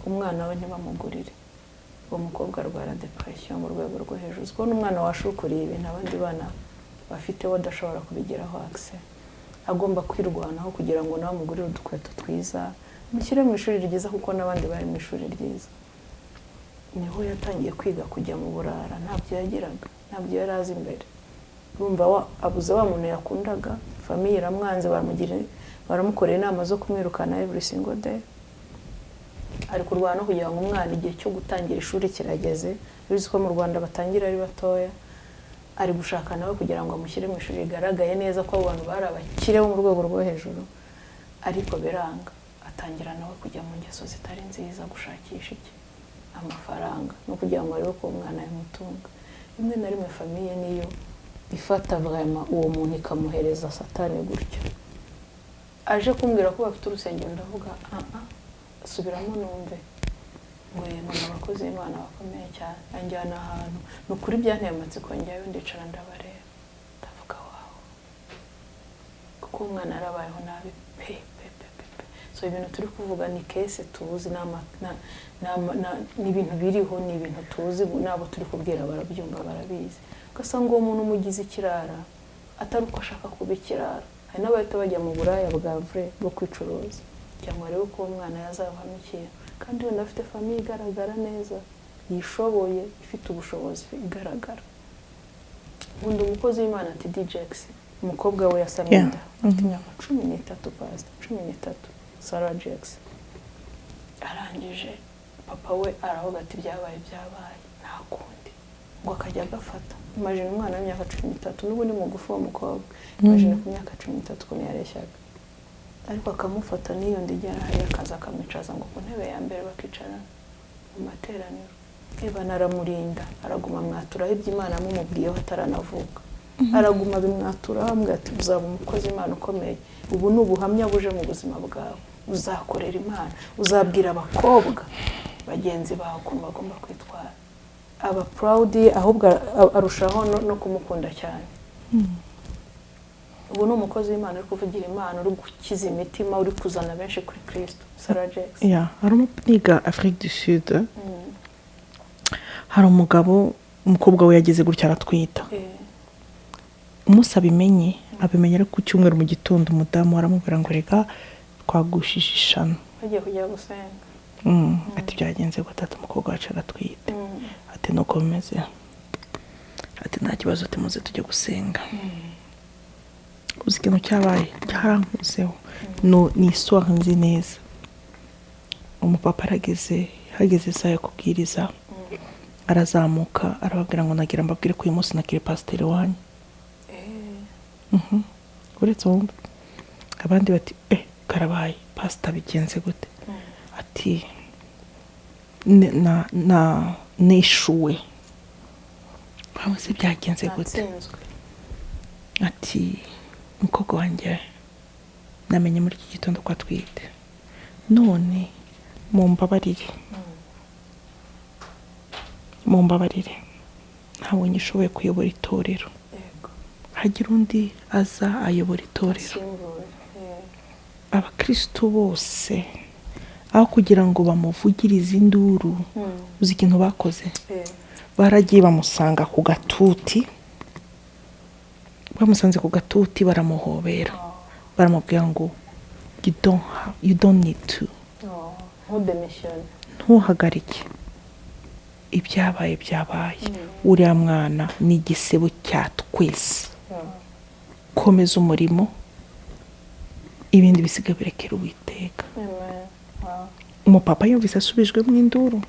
umwana we ntibamugurire. uwo mukobwa arwara depression mu rwego rwo hejuru kuko n'umwana washukuriye ibintu abandi bana bafite we adashobora kubigeraho access agomba kwirwanaho kugira ngo nawe mugurire udukweto twiza mushyire mu ishuri ryiza kuko n'abandi bari mu ishuri ryiza niho yatangiye kwiga kujya mu burara ntabyo yagiraga ntabyo yari azi imbere urumva abuze wa muntu yakundaga famiye iramwanze baramukorera inama zo kumwirukana every single day ari kurwana no kugira ngo umwana igihe cyo gutangira ishuri kirageze bizi ko mu Rwanda batangira ari batoya ari gushaka nawe kugira ngo amushyire mu ishuri rigaragaye neza ko abantu bari abakire bo mu rwego rwo hejuru ariko biranga atangira nawe kujya mu ngeso zitari nziza gushakisha iki amafaranga no kugira ngo arebe ko umwana yamutunga rimwe na rimwe famiye niyo ifata vraiment uwo muntu ikamuhereza satani gutyo aje kumbwira ko bafite urusengero ndavuga subiramo numve ngo yego n'abakozi b'Imana bakomeye cyane anjyana ahantu n'ukuri byanteye amatsiko njyayo ndicara ndabareba ndavuga wawo kuko umwana arabayeho nabi pe so ibintu turi kuvuga ni case tuzi n'ibintu biriho ni ibintu tuzi nabo turi kubwira barabyumva barabizi ugasanga uwo muntu umugize ikirara atari uko ashaka kuba ikirara hari n'abahita bajya mu buraya bwa vrai bwo kwicuruza cyangwa rero ko umwana yazavamo ikintu kandi wenda afite famiye igaragara neza yishoboye ifite ubushobozi igaragara undi umukozi w'Imana ati DJX umukobwa we yasamida afite imyaka 13 past 13 Sarah Jax arangije papa we aravuga ati byabaye nta kundi ngo akajya agafata imagine umwana w'imyaka 13 n'ubu ni mugufi wa mukobwa imagine ku myaka 13 ko yareshyaga ariko akamufata niyo ndigera hari akaza akamicaza ngo ku ntebe ya mbere bakicara mu materaniro naramurinda araguma mwaturaho iby'Imana mumubwiyeho ataranavuka araguma bimwatura hamwe ati uzaba umukozi Imana ukomeye ubu n'ubuhamya buje mu buzima bwawe uzakorera Imana uzabwira abakobwa bagenzi bawe ko bagomba kwitwara aba proud ahubwo arushaho no kumukunda cyane ubu n'umukozi w'Imana uri kuvugira Imana uri gukiza imitima uri kuzana benshi kuri Kristo Sarah Jax arimo kwiga Afrique du Sud hari umukobwa we yageze gutya aratwita umunsi abimenye ari ku cyumweru mu gitondo umudamu aramubwira ngo reka twagushije ishano agiye kujya gusenga ati byagenze gutata umukobwa wacu aratwite ati nuko bimeze ati nta kibazo tumuze tujye gusenga uzi ikintu cyabaye cyarankuzeho ni isura nzi neza umupapa hageze isaha yo kubwiriza arazamuka arababwira ngo nagira mbabwire ko uyu munsi nakire pasiteri wanyu uretse wumva abandi bati karabaye pasita bigenze gute ati nishuwe bamwe byagenze gute ati umukobwa wanjye namenye muri iki gitondo ko atwite none mumbabarire ntabwo nyishoboye kuyobora itorero hagira undi aza ayobora itorero abakristo bose aho kugira ngo bamuvugirize induru uzi ikintu bakoze baragiye bamusanga ku gatuti bamusanze ku gatuti baramuhobera baramubwira ngo you don't need to ntuhagarike ibyabaye uriya mwana ni igisebo cya twese komeza umurimo ibindi bisiga birekera Uwiteka umupapa yumvise asubijwemo induru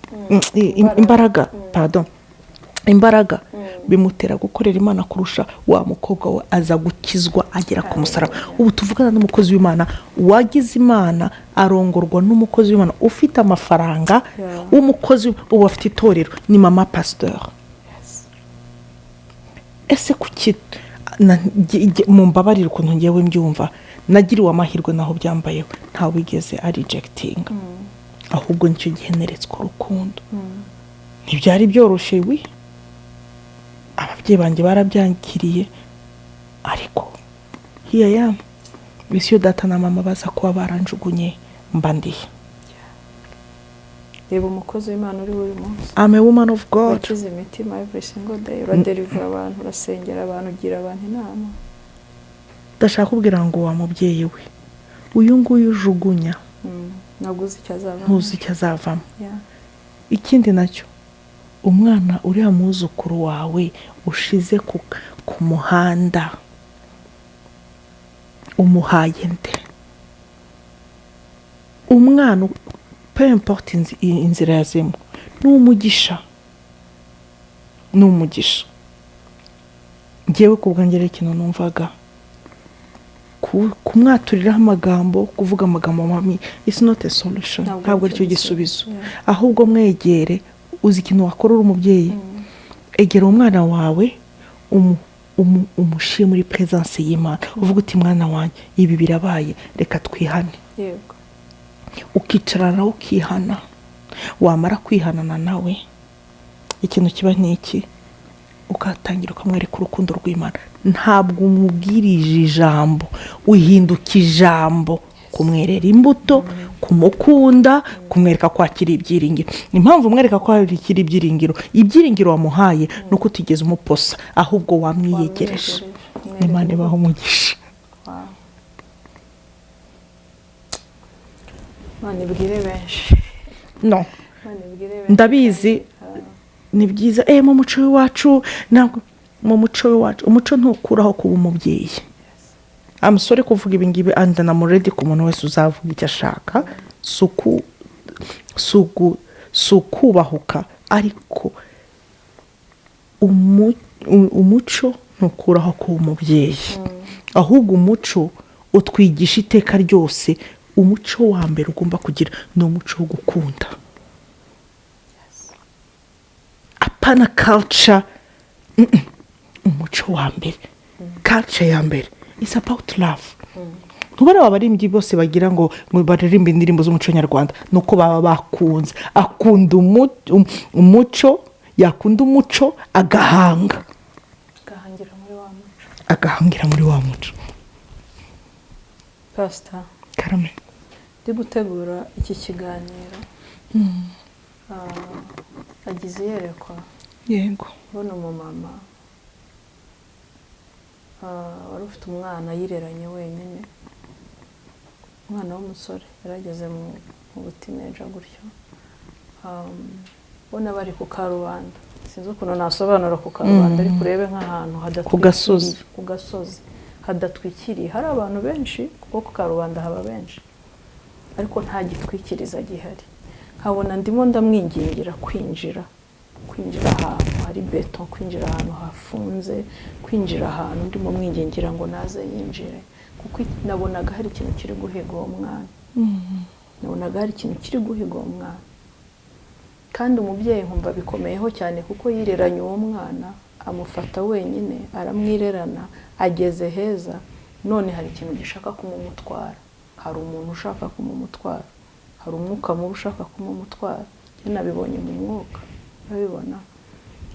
imbaraga bimutera gukorera Imana kurusha wa mukobwa we aza gukizwa agera ku musaraba ubu tuvugana n'umukozi w'Imana wagize Imana arongorwa n'umukozi w'Imana ufite amafaranga w'umukozi ubu afite itorero ni mama pasteur ese kuki mumbabarire ukuntu ngewe mbyumva nagiriwe amahirwe naho byambayeho nta wigeze rejecting ahubwo nicyo gihe neretswe urukundo ntibyari byoroshye ababyeyi banjye barabyangiriye ariko here I am bisiyo data na mama baza kuba baranjugunye mba ndiye reba umukozi w'Imana uri buri munsi. I'm a woman of God. Urakiza imitima every single day, uradelivera abantu, urasengera abantu, ugira abantu inama. Ndashaka kubwira ngo wa mubyeyi we, uyu nguyu ujugunya ntabwo uzi icyo azavamo. ntuzi icyo azavamo. Ikindi nacyo, umwana uriya muzukuru wawe ushize ku muhanda umuhaye nde? Umwana peu importe inzira yazemo, n'umugisha. Ngewe kubwanjye rero ikintu numvaga kumwaturiraho amagambo, kuvuga amagambo mami, it's not a solution. Ntabwo aricyo gisubizo. Ahubwo mwegere, uzi ikintu wakora uri umubyeyi, egera umwana wawe umushyire muri presence y'Imana, uvuga uti mwana wanjye ibi birabaye, reka twihane. Yego. Ukicara nawe ukihana. Wamara kwihanana nawe, ikintu kiba n'iki, ukatangira ukamwereka urukundo rw'Imana. Ntabwo umubwirije ijambo, uhinduka ijambo, kumwerera imbuto, kumukunda, kumwereka kwakira ibyiringiro. Impamvu umwereka kwakira ibyiringiro wamuhaye nuko utigeze umuposa, ahubwo wamwiyegereje. Imana ibaho umugisha. Imana ibwire benshi. No, ndabizi ni byiza mu muco w'iwacu. Ntabwo mu muco w'iwacu, umuco ntukuraho kuba umubyeyi. Amusore kuvuga ibi ngibi and I'm ready ku muntu wese uzavuga icyo ashaka, sukubahuka, ariko umuco ntukuraho kuba umubyeyi. Ahubwo umuco utwigisha iteka ryose. Umuco wa mbere ugomba kugira ni umuco wo gukunda. Apana culture. Umuco wa mbere, culture ya mbere, it's about love. Ntubara abaririmbyi bose bagira ngo baririmbe indirimbo z'umuco nyarwanda, nuko baba bakunze. Akunda umuco, yakunda umuco, agahangira muri wa muco. Pastor Karame, ndi gutegura iki kiganiro, agize yerekwa. Yego. Bona umumama wari ufite umwana yireranye wenyine, umwana w'umusore yarageze mu butineja gutyo. Bona bari ku karubanda, sinzi ukuntu nasobanura ku karubanda, ariko urebe nk'ahantu hadatwikiriye, ku gasozi hadatwikiriye. Hari abantu benshi kuko ku karubanda haba benshi, ariko nta gitwikiriza gihari. Nkabona ndimo ndamwingingira kwinjira ahantu hari beto, kwinjira ahantu hafunze, kwinjira ahantu ndimo mwingingira ngo naze yinjire, kuko nabonaga hari ikintu kiri guhiga uwo mwana. Kandi umubyeyi nkumva bikomeyeho cyane, kuko yireranye uwo mwana, amufata wenyine, aramwirerana, ageze heza. None hari ikintu gishaka kumumutwara, hari umuntu ushaka kumumutwara, hari umwuka mubi ushaka kumumutwara. Nabibonye mu mwuka, urabibona.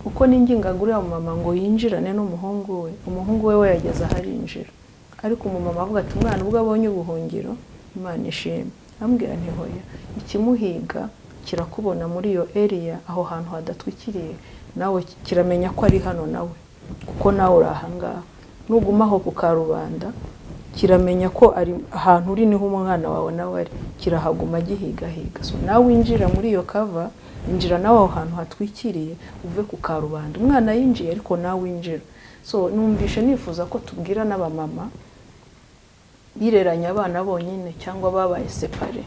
Uko ningingaga uriya mama ngo yinjirane n'umuhungu we, umuhungu we yageze aharinjira, ariko umumama avuga ati umwana ubwo abonye ubuhungiro, Imana ishimwe. Ambwira nti hoya, ikimuhiga kirakubona muri iyo area, aho hantu hadatwikiriye, nawe kiramenya ko ari hano nawe, kuko nawe uri ahangaha. Nugumaho ku karubanda, kiramenya ko ari ahantu uri niho umwana wawe nawe ari, kirahaguma gihigahiga. So nawe winjira muri iyo cover, injira nawe aho hantu hatwikiriye, uve ku karubanda. Umwana yinjiye ariko nawe winjira. So numvishe nifuza ko tubwira n'abamama bireranye abana bonyine cyangwa babaye separe.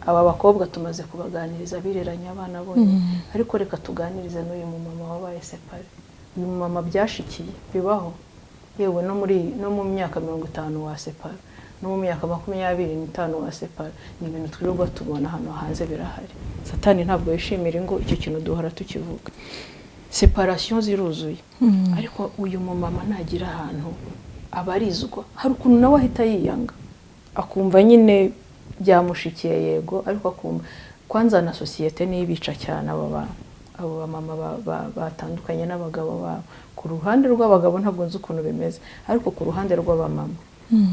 Aba bakobwa tumaze kubaganiriza bireranye abana bonyine, ariko reka tuganirize n'uyu mumama wabaye separe. Uyu mumama byashikiye bibaho, yewe no mu myaka 50 wa separe, no mu myaka 25 wa separe. Ni ibintu twirirwa tubona hano hanze birahari. Satani ntabwo yishimira ngo icyo kintu duhora tukivuga. Separation ziruzuye, ariko uyu mumama nagira ahantu abarizwa, hari ukuntu nawe ahita yiyanga, akumva nyine byamushikiye, yego, ariko akumva kwanza na societe nibica cyane abo bamama batandukanye n'abagabo babo. Ku ruhande rw'abagabo ntabwo nzi ukuntu bimeze, ariko ku ruhande rw'abamama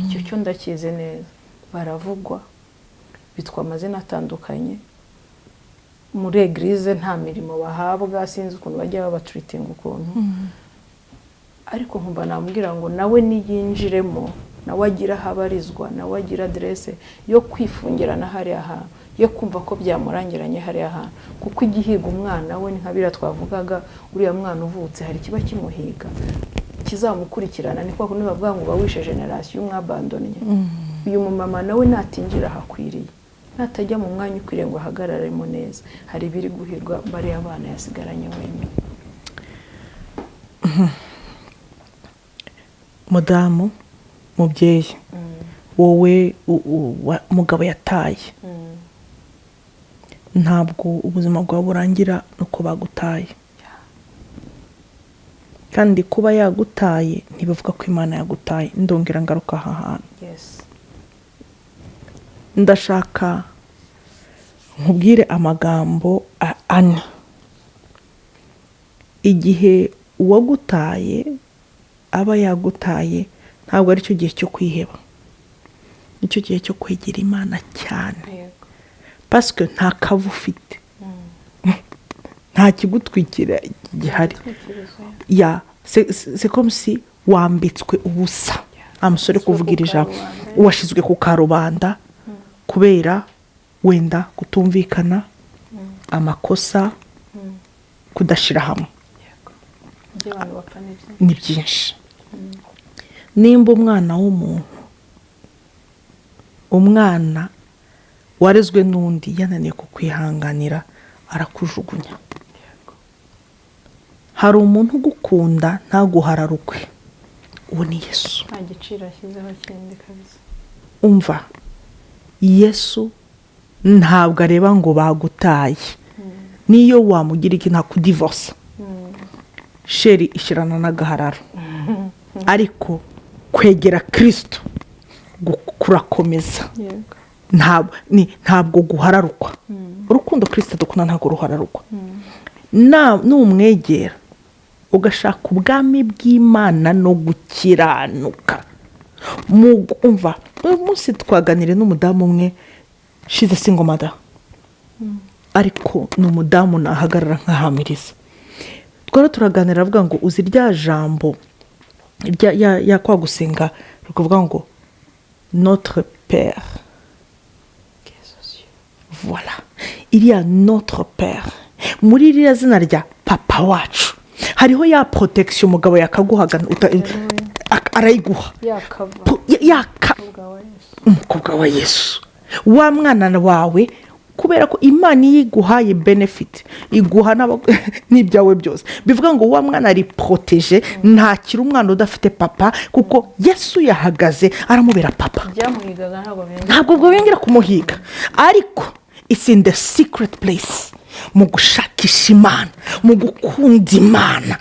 icyo cyo ndakize neza. Baravugwa, bitwa amazina atandukanye, muri eglise nta mirimo bahabwa, sinzi ukuntu bajya babatreating ukuntu, ariko nkumva namubwira ngo nawe niyinjiremo, nawe agira habarizwa, nawe agira adresse yo kwifungirana hariya hantu, yo kumva ko byamurangiranye hariya hantu, kuko igihiga umwana we ni nkabira twavugaga, uriya mwana uvutse hari kiba kimuhiga kizamukurikirana, niko kuno bavuga ngo bawishe generation mwabandonye. Uyu mumama nawe natinjira hakwiriye, natajya mu mwanya ukwiriye ngo ahagararemo neza, hari biri guhirwa bari abana yasigaranye wenyine. Mudamu, mubyeyi, wowe mugabo yataye, ntabwo ubuzima bwawe burangira nuko bagutaye, kandi kuba yagutaye ntibivuga ko Imana yagutaye. Ndongera ngaruka aha hantu. Ndashaka nkubwire amagambo ane. Igihe uwagutaye aba yagutaye ntabwo ari cyo gihe cyo kwiheba, nicyo gihe cyo kwegera Imana cyane, parce que nta kavu ufite, nta kigutwikira gihari. C'est comme si wambitswe ubusa, amusore kuvugira ijambo, washizwe ku karubanda kubera wenda kutumvikana, amakosa, kudashira hamwe. Ni byinshi. Nimba umwana w'umuntu, umwana warezwe n'undi yananiye kukwihanganira, arakujugunya. Hari umuntu ugukunda ntaguhararukwe, uwo ni Yesu. Nta giciro ashyizeho kindi kabisa. Umva, Yesu ntabwo areba ngo bagutaye, niyo wamugira iki ntakudivorce, sheri ishirana n'agahararo, ariko kwegera Kristo kurakomeza. Ntabwo guhararukwa. Urukundo Kristo dukunda ntabwo ruhararukwa. Numwegera ugashaka ubwami bw'Imana no gukiranuka. Umva, uyu munsi twaganire n'umudamu umwe, shize single mother, ariko ni umudamu nahagarara nkahamiriza. Twara turaganira avuga ngo uzi rya jambo ya kwa gusenga rukuvuga ngo notre père. Voilà, il y a notre père. Muri ririya zina rya papa wacu hariho ya protection umugabo yakaguhaga arayiguha, umukobwa wa Yesu, wa mwana wawe, kubera ko Imana yiguhaye benefit, iguha n'ibyawe byose. Bivuga ngo wa mwana ari protege, ntakira umwana udafite papa, kuko Yesu yahagaze aramubera papa. Byamuhigaga ntabwo bwongera kumuhiga, ariko it's in the secret place, mu gushakisha Imana, mu gukunda Imana,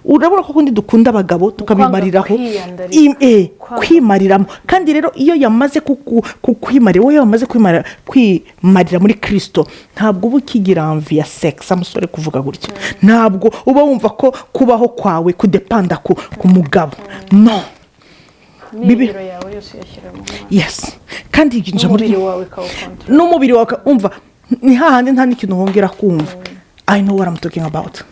urabona ko kundi dukunda abagabo tukabimariraho, kwimariramo. Kandi rero iyo yamaze kukwimarira, wowe yamaze kwimarira muri Kristo, ntabwo uba ukigira envie ya sex, amusore kuvuga gutya, ntabwo uba wumva ko kubaho kwawe kudepanda ku mugabo. No, n'ibiro yawe yose yashyiramo. Yes, kandi n'umubiri wawe kawukontrola, n'umubiri wawe umva, ni hahandi nta n'ikintu wongera kumva. I know what I'm talking about.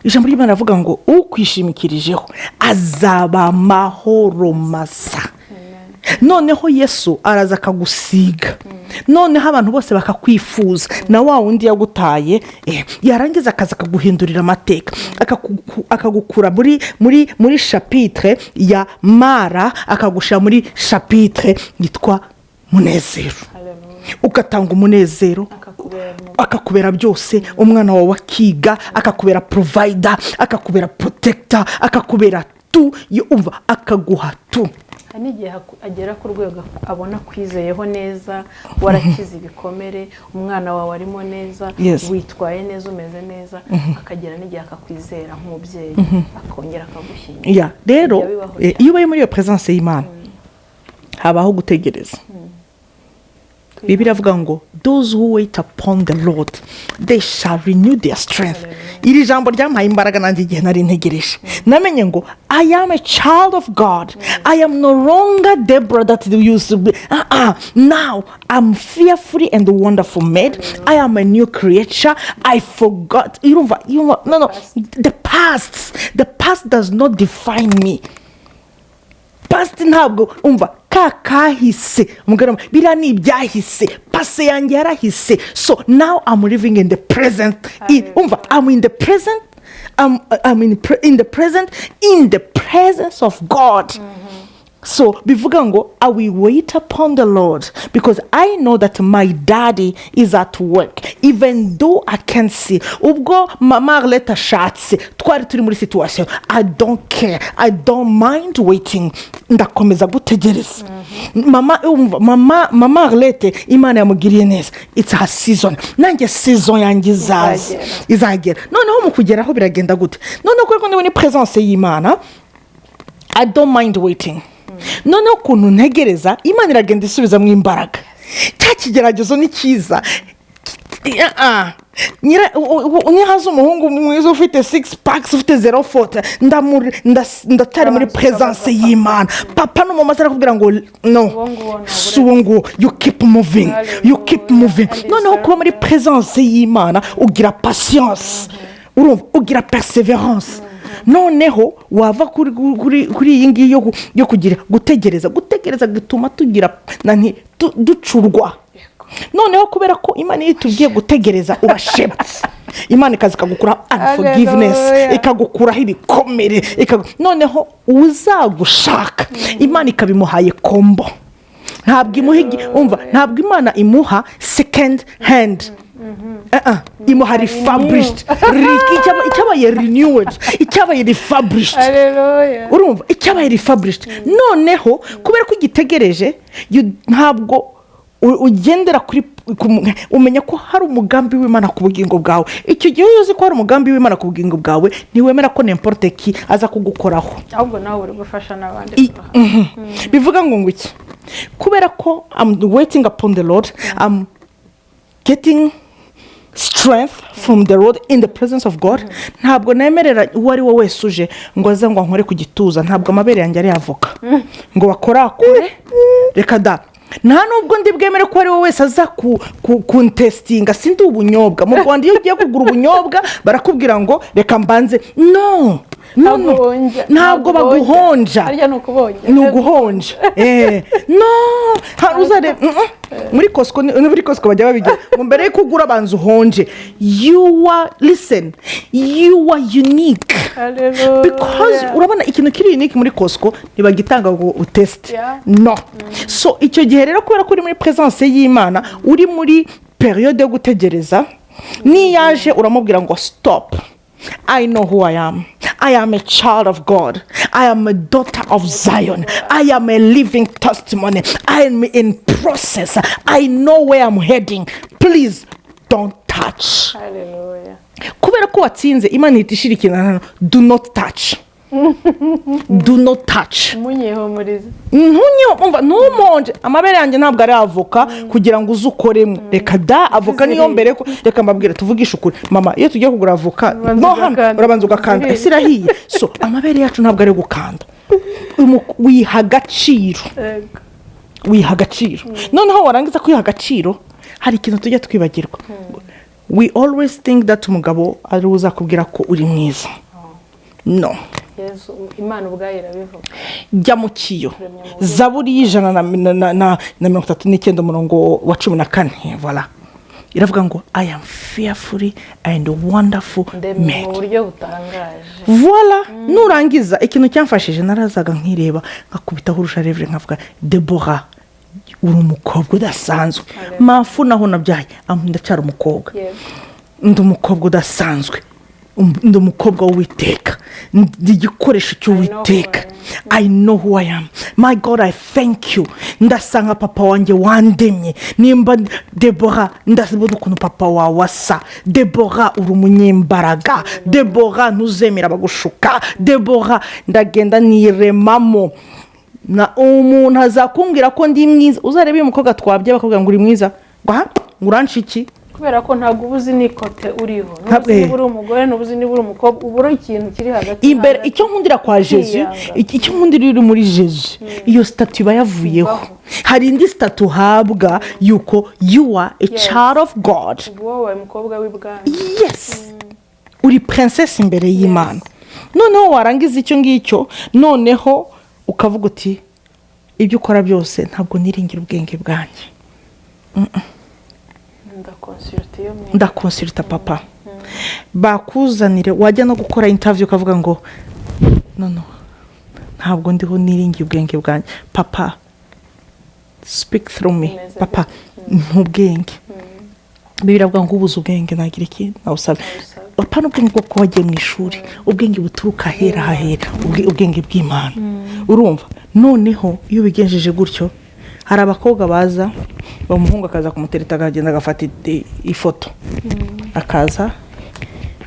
Ijambo ry'Imana ravuga ngo ukwishimikirijeho azaba mahoro masa. Noneho Yesu araza akagusiga, noneho abantu bose bakakwifuza, na wa wundi yagutaye yarangiza akaza akaguhindurira amateka, akagukura muri chapitre ya mara, akagushira muri chapitre yitwa munezero. Ugatanga umunezero, akakubera byose. Umwana wawe akiga, akakubera provider, akakubera protector, akakubera tu, umva, akaguha tu. N'igihe agera ku rwego abona kwizeyeho neza, warakize ibikomere, umwana wawe arimo neza, witwaye neza, umeze neza, akagera n'igihe akakwizera nk'umubyeyi, akongera akagushyingira. Rero iyo ubaye muri iyo presence y'Imana, habaho gutegereza. Bibiliya avuga ngo those who wait upon the Lord they shall renew their strength. Iri jambo ryampaye imbaraga nanjye igihe nari ntegereje. Namenye ngo I am a child of God. I am no longer Deborah that used to be. Now I'm fearfully and wonderful made. I am a new creature. I forgot. No. The past does not define me. Past ntabwo umva kahise umugara bira ni ibyahise pase yanjye yarahise. So now I'm living in the present. I'm in the present. I'm in the present in the presence of God. So bivuga ngo I will wait upon the Lord because I know that my daddy is at work even though I can't see. Ubwo mama Arlette ashatse twari turi muri situation, I don't care, I don't mind waiting. Ndakomeza gutegereza. Mama Arlette Imana yamugiriye neza. It's her season. Nanjye season yanjye izagera. Noneho mu kugeraho biragenda gute? Noneho kuko ndi muri presence y'Imana, I don't mind waiting. Noneho ukuntu ntegereza Imana iragenda isubiza mu imbaraga. Cya kigeragezo ni cyiza. Nihaza umuhungu mwiza ufite 6 packs ufite 0 ndatari muri presence y'Imana. Papa no mama arakubwira ngo no suwongo you keep moving. Noneho kuba muri presence y'Imana ugira patience, ugira perseverance. Noneho wava kuri iyi ngiyi yo kugira gutegereza gituma tugira ducurwa. Noneho kubera ko Imana yitubwiye gutegereza ubashebutse. Imana ikazikagukura unforgiveness, ikagukuraho ibikomere, noneho uzagushaka Imana ikabimuhaye kombo. Ntabwo Imana imuha second hand. Imuha refurbished. Icyabaye renewed, icyabaye refurbished. Urumva icyabaye refurbished. Noneho kubera ko igitegereje ntabwo ugendera kuri umenya ko hari umugambi w'Imana ku bugingo bwawe. Icyo gihe uzi ko hari umugambi w'Imana ku bugingo bwawe ntiwemera ko n'importe ki aza kugukoraho. Ahubwo nawe uri gufasha n'abandi. Bivuga ngo iki? Kubera ko I'm waiting upon the Lord, I'm getting strength from the Lord in the presence of God. Ntabwo nemerera uwo ari we wese uje ngo aze ngo nkore ku gituza. Ntabwo amabere yanjye ari avoka ngo bakorakure. Reka da, nta nubwo ndi bwemere ko ari we wese aza kuntestinga. Sindi ubunyobwa. Mu Rwanda iyo ugiye kugura ubunyobwa barakubwira ngo reka mbanze. No, ntabwo baguhonja. Harya ni uguhonja. No, haruzare muri Costco bajya babigira ngo mbere yo kugura banza uhonje. You are unique. Because urabona ikintu kiri unique muri Costco ntibagitanga ngo utest. No. So icyo gihe rero kubera ko uri muri presence y'Imana, uri muri periode yo gutegereza, ni yaje uramubwira ngo stop. I know who I am. I am a child of God. I am a daughter of Zion. I am a living testimony. I am in process. I know where I'm heading. Please don't touch. Hallelujah. Kubera ko watsinze Imana itishirikina, do not touch. Do not touch. Munyehomuriza. Umva ntumonje. Amabere yanjye ntabwo ari avoka kugira ngo uzukoremo. Reka da, avoka niyo mbere ko reka mbabwira tuvugisha ukuri. Mama iyo tugiye kugura avoka no hano urabanza ugakanda isirahiye. So amabere yacu ntabwo ari gukanda. Wiha agaciro. Noneho warangiza kwiha agaciro, hari ikintu tujya twibagirwa. We always think that umugabo ari uzakubwira ko uri mwiza. No. Yesu Imana ubwayo irabivuga. Jya mu kiyo. Zaburi y'139 umurongo wa 14. Voilà. Iravuga ngo I am fearfully and wonderful made. Mu buryo butangaje. Voilà. Nurangiza ikintu cyamfashije narazaga nkireba nkakubitaho urusharevre nkavuga Deborah uri umukobwa udasanzwe. Mafu naho nabyaye ndacyari umukobwa. Ndi umukobwa udasanzwe. Ndi umukobwa w'Uwiteka. Ndi igikoresho cy'Uwiteka. I know who I am. My God, I thank you. Ndasanga papa wanjye wandemye. Nimba Deborah ndasabona ukuntu papa wawe asa. Deborah uri umunyembaraga. Deborah ntuzemera bagushuka. Deborah ndagenda niremamo. na umuntu azakumbwira ko ndi mwiza uzarebe uyu mukobwa twabye bakubwira ngo uri mwiza ngo uranshi iki kubera ko ntabwo ubuzi nikote uriho n'ubuzi niba uri umugore n'ubuzi niba uri umukobwa ubura ikintu kiri hagati imbere icyo nkundira kwa Jesu icyo nkundira uri muri Jesu iyo statue iba yavuyeho hari indi statue uhabwa yuko you are a child of God wowe umukobwa w'ibwami yes uri princess imbere y'Imana noneho warangiza icyo ngicyo noneho ukavuga uti ibyo ukora byose ntabwo niringira ubwenge bwanjye ndakonsulta papa bakuzanire wajya no gukora interview ukavuga ngo no ntabwo ndiho niringiye ubwenge bwanjye papa speak through me papa ntubwenge biravuga ngo ubuze ubwenge nagira iki nawusabe apana ubwenge bwo kuba wagiye mu ishuri ubwenge buturuka hera hahera ubwenge bw'Imana urumva noneho iyo bigenjeje gutyo hari abakobwa baza bamuhungu akaza kumutereta agenda agafata ifoto akaza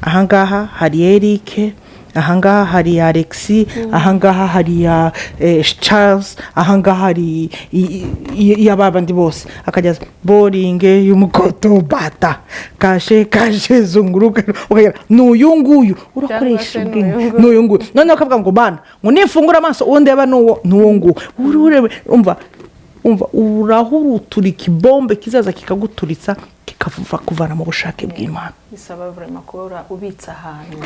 ahangaha hari Eric ahangaha hari Alexi ahangaha hari Charles ahangaha hari y'abandi bose akajyaza boring y'umukoto bata kashe zunguruka n'uyu nguyu urakoresha ubwenge n'uyu nguyu none akavuga ngo bana ngo nifungura amaso uwo ndeba n'uwo nguwo urebe umva urahuruturika ibombe kizaza kikaguturitsa kikavuva kuvana mu bushake bw'Imana bisaba vraiment kuba ubitsa ahantu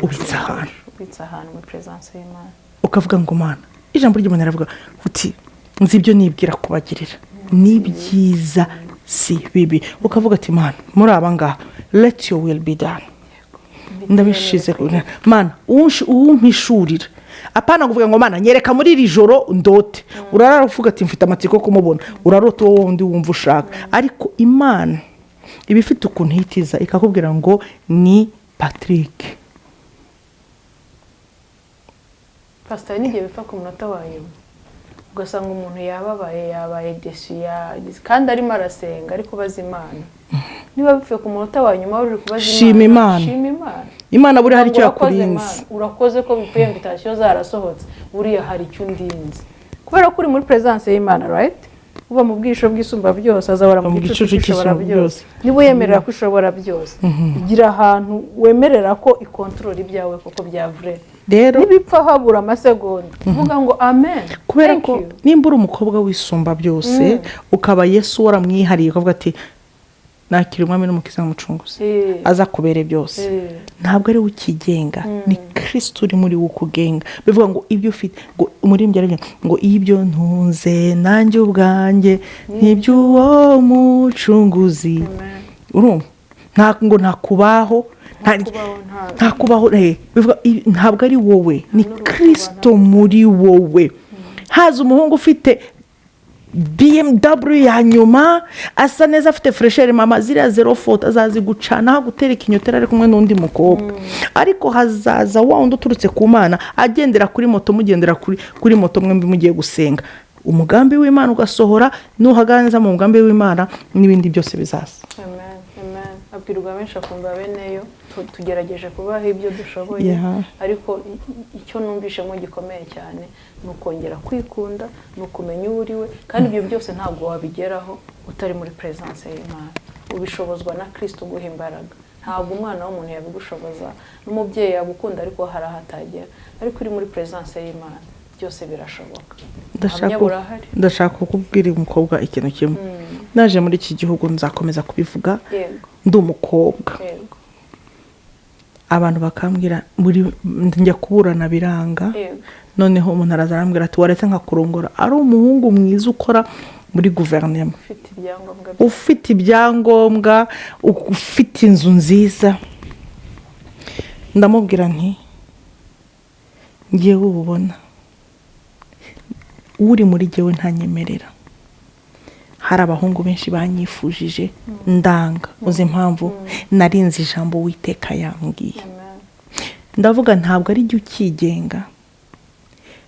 muri presence y'Imana ukavuga ngo Mana ijambo ry'Imana ravuga uti nzi ibyo nibwira kubagirira ni byiza si bibi ukavuga ati Mana muri abanga let your will be done ndabishize Mana umpishurira apana kuvuga ngo Mana nyereka muri iri joro ndote urarara uvuga ati mfite amatsiko kumubona urarota wowe undi wumva ushaka ariko Imana ibifite ukuntu hitiza ikakubwira ngo ni Patrick pastor n'igihe bipfa ku munota wayo ugasanga umuntu yabaye desuya kandi arimo arasenga ariko baza Imana niba bipfe ku munota wa nyuma uri kubaza Imana Imana buri hari icyo yakurinze urakoze ko bipfuye invitation zarasohotse buriya hari icyo ndinze kubera ko uri muri presence y'Imana right uba mu bwisho bw'isumba byose azabara mu gicucu cy'ishobora byose niba yemerera ko ishobora byose igira ahantu wemerera ko ikontrol ibyawe koko bya vrai rero nibipfa habura amasegonda uvuga ngo amen kubera ko nimba uri umukobwa wisumba byose ukaba Yesu waramwihariye ukavuga ati nakira umwami n'umukiza n'umucunguzi aza kubere byose ntabwo ari ukigenga ni Kristo uri muri ukugenga bivuga ngo ibyo ufite ngo muri mbyaraje ngo ibyo ntunze nanjye ubwanjye n'iby'uwo mucunguzi urumva ntabwo nakubaho ntakubaho bivuga ntabwo ari wowe ni Kristo muri wowe haza umuhungu ufite BMW ya nyuma asa neza afite fresher mama ziriya 04 azazi gucana gutereka inyotera ari kumwe n'undi mukobwa ariko hazaza wa undi uturutse ku Mana agendera kuri moto mugendera kuri moto mwembi mugiye gusenga umugambi w'Imana ugasohora nuhaganza mu mugambi w'Imana n'ibindi byose bizaza amen abwirwa benshi akumva beneyo tugerageje kubaho ibyo dushoboye ariko icyo numvishemo gikomeye cyane nukongera kwikunda nukumenya uriwe kandi ibyo byose ntabwo wabigeraho utari muri presence y'Imana ubishobozwa na Kristo guha imbaraga ntabwo umwana w'umuntu yabigushoboza n'umubyeyi yagukunda ariko harahatagera ariko uri muri presence y'Imana byose birashoboka ndashaka kukubwira umukobwa ikintu kimwe naje muri iki gihugu nzakomeza kubivuga ndi umukobwa abantu bakambwira njya kuburana biranga noneho umuntu arazarambwira ati waretse nkakurongora ari umuhungu mwiza ukora muri guverinoma ufite ibyangombwa ufite inzu nziza ndamubwira nti ngiye ububona uri muri jyewe ntanyemerera hari abahungu benshi banyifujije ndanga uzi impamvu narinze ijambo Uwiteka yambwiye ndavuga ntabwo ari jye ukigenga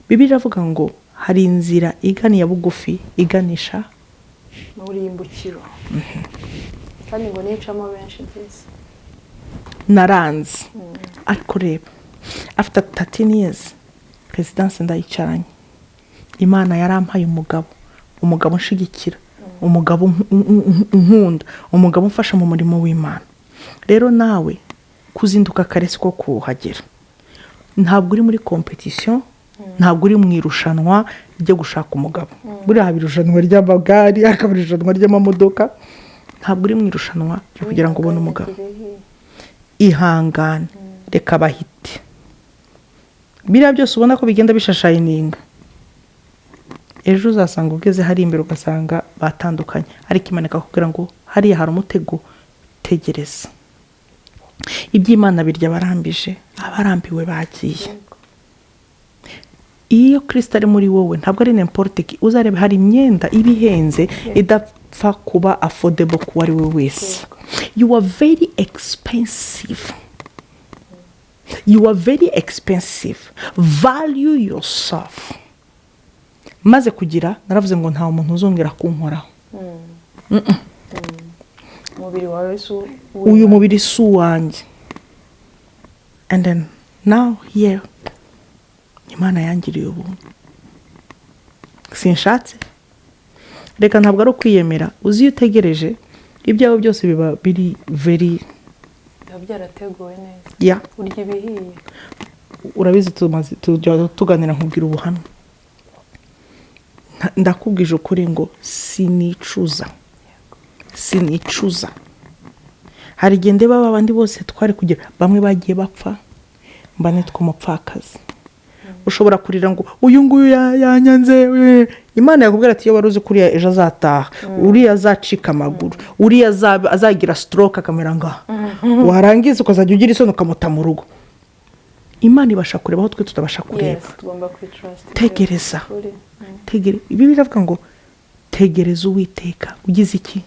Bibiliya iravuga ngo hari inzira iganiye bugufi iganisha muri imbukiro kandi ngo nicamo benshi byose naranze ariko reba after 13 years presidence ndayicaranye Imana yarampaye umugabo nshigikira, umugabo nkunda, umugabo mfasha mu murimo w'Imana. Rero nawe kuzinduka kare siko kuhagera. Ntabwo uri muri competition, ntabwo uri mu irushanwa ryo gushaka umugabo. Buriya irushanwa ry'amagare, hakaba irushanwa ry'amamodoka. Ntabwo uri mu irushanwa ryo kugira ngo ubone umugabo. Ihangane, reka bahite. Biriya byose ubona ko bigenda bishashayininga, ejo uzasanga ugeze hari imbere ugasanga batandukanye, ariko Imana ikakubwira ngo hariya hari umutego, tegereza. Iby'Imana birya barambije, abarambiwe bagiye. Iyo Kristo ari muri wowe ntabwo ari n'importe ki. Uzarebe hari imyenda ibihenze idapfa kuba affordable ku wari we wese. You are very expensive. You are very expensive. Value yourself. Maze kugira naravuze ngo nta muntu uzongera kunkoraho. Umubiri wawe uyu mubiri si uwanjye. And then now here Imana yangiriye ubuntu. Sinshatse. Reka ntabwo ari ukwiyemera. Uzi iyo utegereje ibyawe byose biba biri very byarateguwe neza. Yeah. Urya ibihiye. Urabizi tuganira nkubwira ubuhamya. Ndakubwije ukuri ngo sinicuza. Hari igihe ndeba abandi bose twari kugira, bamwe bagiye bapfa, mbane tw'umupfakazi. Ushobora kurira ngo uyu nguyu yanyanze. Imana yakubwira ati iyo waruzi kuriya ejo azataha, uriya azacika amaguru, uriya azagira stroke akamera ngaha, warangiza ukazajya ugira isoni ukamuta mu rugo. Imana ibasha kureba aho twe tutabasha kureba. Tegereza. Ibi biravuga ngo tegereza Uwiteka. Ugize iki?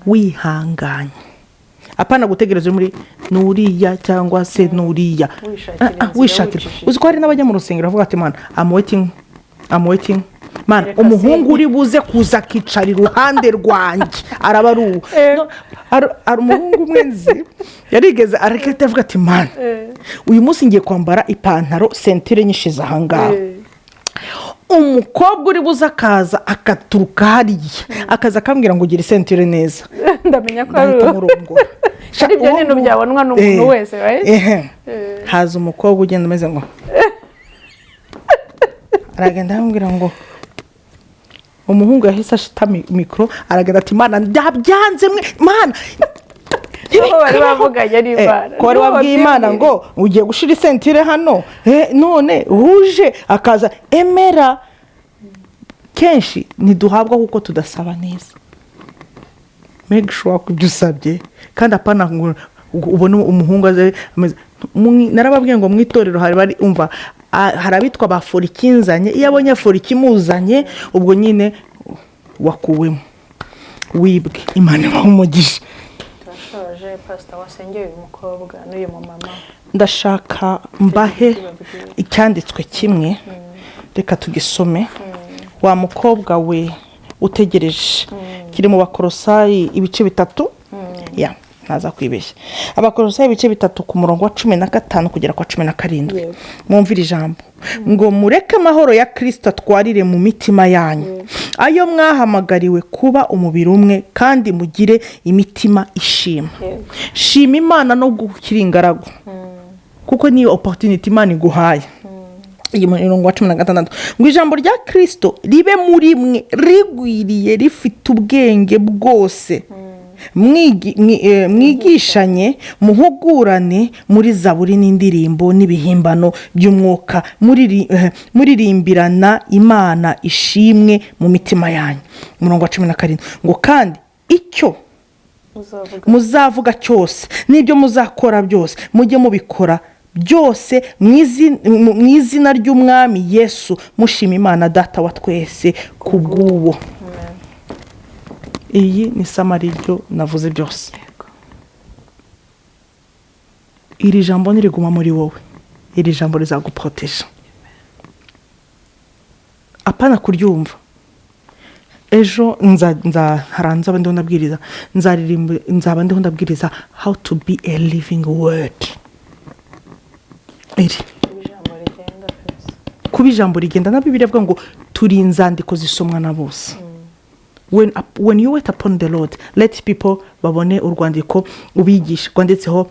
Wihanganye. Apana gutegereza muri nuriya cyangwa se nuriya. Wishakira. Uzi ko hari n'abajya mu rusengero bavuga ati Mana, I'm waiting. Mana, umuhungu uri buze kuza kicara iruhande rwanjye araba ari ari umuhungu umwenzi yarigeze arekete avuga ati Mana, uyu munsi ngiye kwambara ipantaro sentire nyishize ahangaha. Umukobwa uri buza akaza akaturuka hariya akaza akambwira ngo ugire sentire neza. Ndamenya ko ari ibyo bintu byabonwa n'umuntu wese, right? Haza umukobwa ugenda ameze ngo aragenda amubwira ngo umuhungu yahise ashita mikoro aragenda ati Mana, ndabyanze mwe Mana. Bari bavuganye n'Imana. Ko wari wabwiye Imana ngo ugiye gushira isentire hano, none uje akaza emera. Kenshi ntiduhabwa kuko tudasaba neza. Make sure ko ibyo usabye kandi apana ngo ubone umuhungu ameze. Narababwiye ngo mwitorero hari bari umva harabitwa bafora ikinzanye. Iyo abonye fora ikimuzanye ubwo nyine wakuwemo wibwe. Imana bahumugisha. Turashoje pastor wasengeye uyu mukobwa n'uyu mama. Ndashaka mbahe icyanditswe kimwe, reka tugisome. Wa mukobwa we utegereje, kiri mu Bakolosayi ibice 3. Ya ntaza kwibeshya. Abakolosayi ibice 3 ku murongo wa 15 kugera kwa 17. Mwumvira ijambo ngo mureke amahoro ya Kristo atwarire mu mitima yanyu, ayo mwahamagariwe kuba umubiri umwe, kandi mugire imitima ishima. Shima Imana no gukira ingaragu, kuko niyo opportunity Imana iguhaye. Iyi murongo wa 16 ngo ijambo rya Kristo ribe muri mwe rigwiriye rifite ubwenge bwose, mwigishanye muhugurane muri zaburi n'indirimbo n'ibihimbano by'umwuka, muririmbirana Imana ishimwe mu mitima yanyu. Murongo wa 17 ngo kandi icyo muzavuga cyose n'ibyo muzakora byose mujye mubikora byose mu izina ry'Umwami Yesu, mushima Imana Data wa twese kubw'uwo. Iyi ni samari ryo navuze byose. Iri jambo niriguma muri wowe, iri jambo rizaguproteja. Apana kuryumva. Ejo haranza abandi ndabwiriza, nzaba ndiho ndabwiriza how to be a living word. Iri kuba ijambo rigenda na Bibiliya avuga ngo turi inzandiko zisomwa na bose. When you wait upon the Lord, let people babone urwandiko ubigisha rwanditseho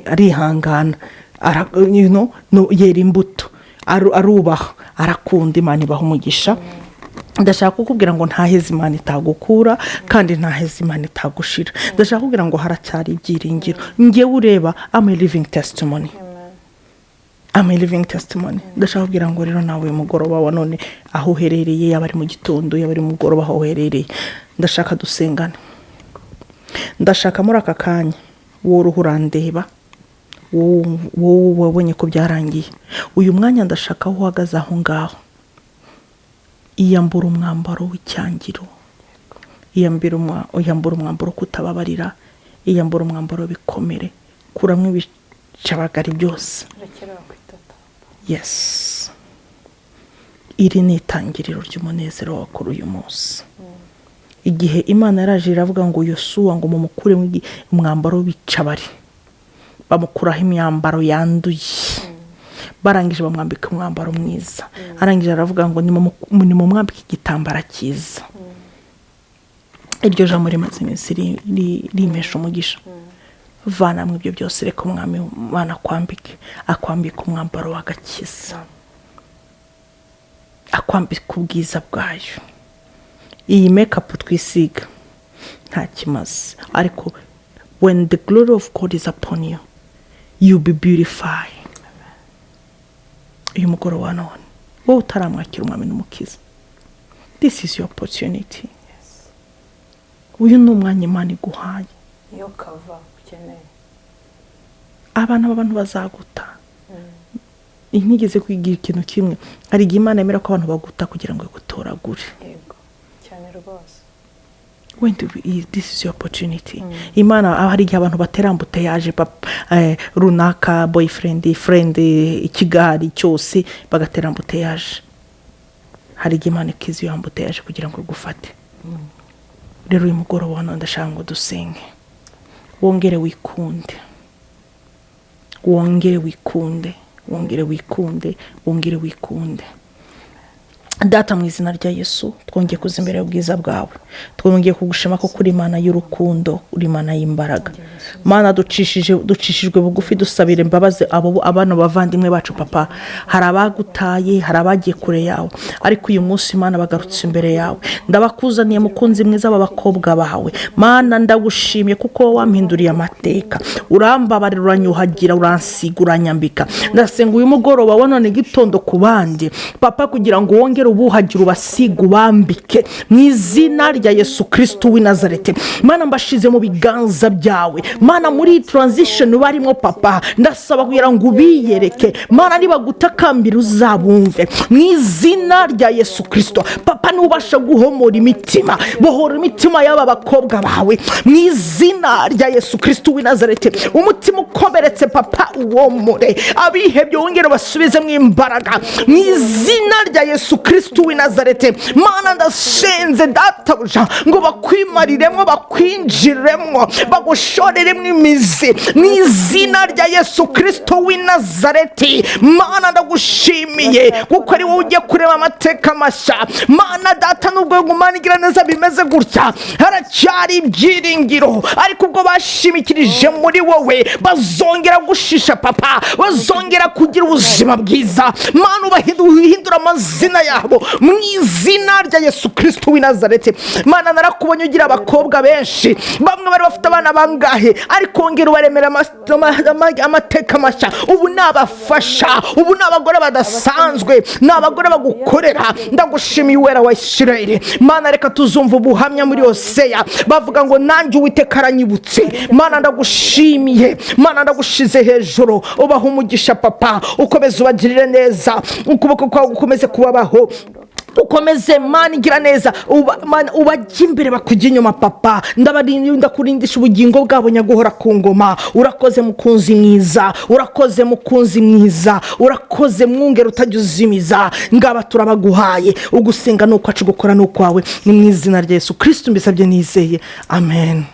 arihangana, no yera imbuto, arubaha, arakunda, Imana ibaha umugisha. Ndashaka kukubwira ngo ntaheze Imana itagukura kandi ntaheze Imana itagushira. Ndashaka kukubwira ngo haracyari ibyiringiro. Ngewe ureba, I'm a living testimony. I'm a living testimony. Ndashaka kukubwira ngo rero nawe mugoroba wa none aho uherereye, yaba ari mu gitondo, yaba ari mu mugoroba aho uherereye, ndashaka dusengane. Ndashaka muri aka kanya wowe urandeba, wowe wabonye ko byarangiye, uyu mwanya ndashaka aho uhagaze aho ngaho, iyambura umwambaro w'icyangiro, iyambura umwambaro kutababarira, iyambura umwambaro bikomere, kuramwe ibicabagari byose. Yes, iri ni itangiriro ry'umunezero wakora uyu munsi. Igihe Imana yaraje iravuga ngo Yosuwa ngo mumukure umwambaro w'ibicabari, bamukuraho imyambaro yanduye, barangije bamwambika umwambaro mwiza. Arangije aravuga ngo ni mu mwambika igitambara cyiza. Iryo jambo rimaze iminsi rimesha umugisha. Vana mu ibyo byose, reka umwami Imana akwambika umwambaro w'agakiza, akwambika ubwiza bwayo. Iyi makeup twisiga nta kimaze, ariko when the glory of God is upon you, you be beautified. Uyu mugoroba wa none wowe utaramwakira umwami n'umukiza, this is your opportunity. Uyu ni umwanya Imana iguhaye. Iyo kava ukeneye, abantu bazaguta. Ntigeze kwigira ikintu kimwe, hari igihe Imana yemera ko abantu baguta kugira ngo igutoragure. Yego cyane rwose. This is your opportunity. Imana hari igihe abantu baterambuta yaje runaka, boyfriend, friend, ikigari cyose bagaterambuta yaje. Hari igihe Imana ikizi yambuta yaje kugira ngo igufate. Rero uyu mugoroba wa none ndashaka ngo dusenge, wongere wikunde, wongere wikunde, wongere wikunde, wongere wikunde. Data mu izina rya Yesu, twongeye kuza imbere y'ubwiza bwawe, twongeye kugushima ko kuri Imana y'urukundo, uri Imana y'imbaraga. Mana ducishijwe bugufi dusabire imbabazi abana bavandimwe bacu papa, hari abagutaye, hari abagiye kure yawe, ariko uyu munsi Mana bagarutse imbere yawe. Ndabakuzaniye mukunzi mwiza w'abakobwa bawe. Mana ndagushimye kuko wampinduriye amateka, urambabarira, uranyuhagira, uransiga, uranyambika. Ndasenga uyu mugoroba wa none gitondo ku bandi papa, kugira ngo wongere ubuhagira, ubasiga, ubambike mu izina rya Yesu Kristo w'i Nazareti. Mana mbashize mu biganza byawe. Mana muri transition barimo papa, ndasaba kugira ngo ubiyereke. Mana niba gutakambira uzabumve mu izina rya Yesu Kristo. Papa nubasha guhomora imitima, bohora imitima y'aba bakobwa bawe mu izina rya Yesu Kristo w'i Nazareti. Umutima ukomeretse papa uwomore, abihebye wongere basubize mu imbaraga mu izina rya Yesu Kristo w'i Nazareti. Mana ndasenze databuja ngo bakwimariremo, bakwinjiremo, bagushoreremo imizi mu izina rya Yesu Kristo w'i Nazareti. Mana ndagushimiye kuko ari wowe ugiye kureba amateka mashya. Mana data, nubwo Imana igira neza bimeze gutya, haracyari ibyiringiro, ariko ubwo bashimikirije muri wowe bazongera gushisha papa, bazongera kugira ubuzima bwiza. Mana ubahindura amazina yabo mu izina rya Yesu Kristo w'i Nazareti. Mana narakubonye ugira abakobwa benshi, bamwe bari bafite abana bangahe, ariko ongera ubaremera amateka mashya. Ubu nabafasha, ubu n'abagore badasanzwe, n'abagore bagukorera. Ndagushimiye Uwera wa Isirayeli. Mana reka tuzumva ubuhamya muri Hoseya bavuga ngo nanjye Uwiteka aranyibutse. Mana ndagushimiye, Mana ndagushize hejuru, ubaha umugisha papa, ukomeze ubagirire neza, ukuboko kwawe gukomeze kubabaho, ukomeze Mana igira neza, ubajya imbere bakujya inyuma papa. Ndakurindisha ubugingo bwabo nyaguhora ku ngoma. Urakoze mukunzi mwiza, urakoze mukunzi mwiza, urakoze mwungere utajya uzimiza. Ngaba turabaguhaye, ugusenga nuko acu gukora nukwawe, ni mu izina rya Yesu Kristo mbisabye nizeye, amen.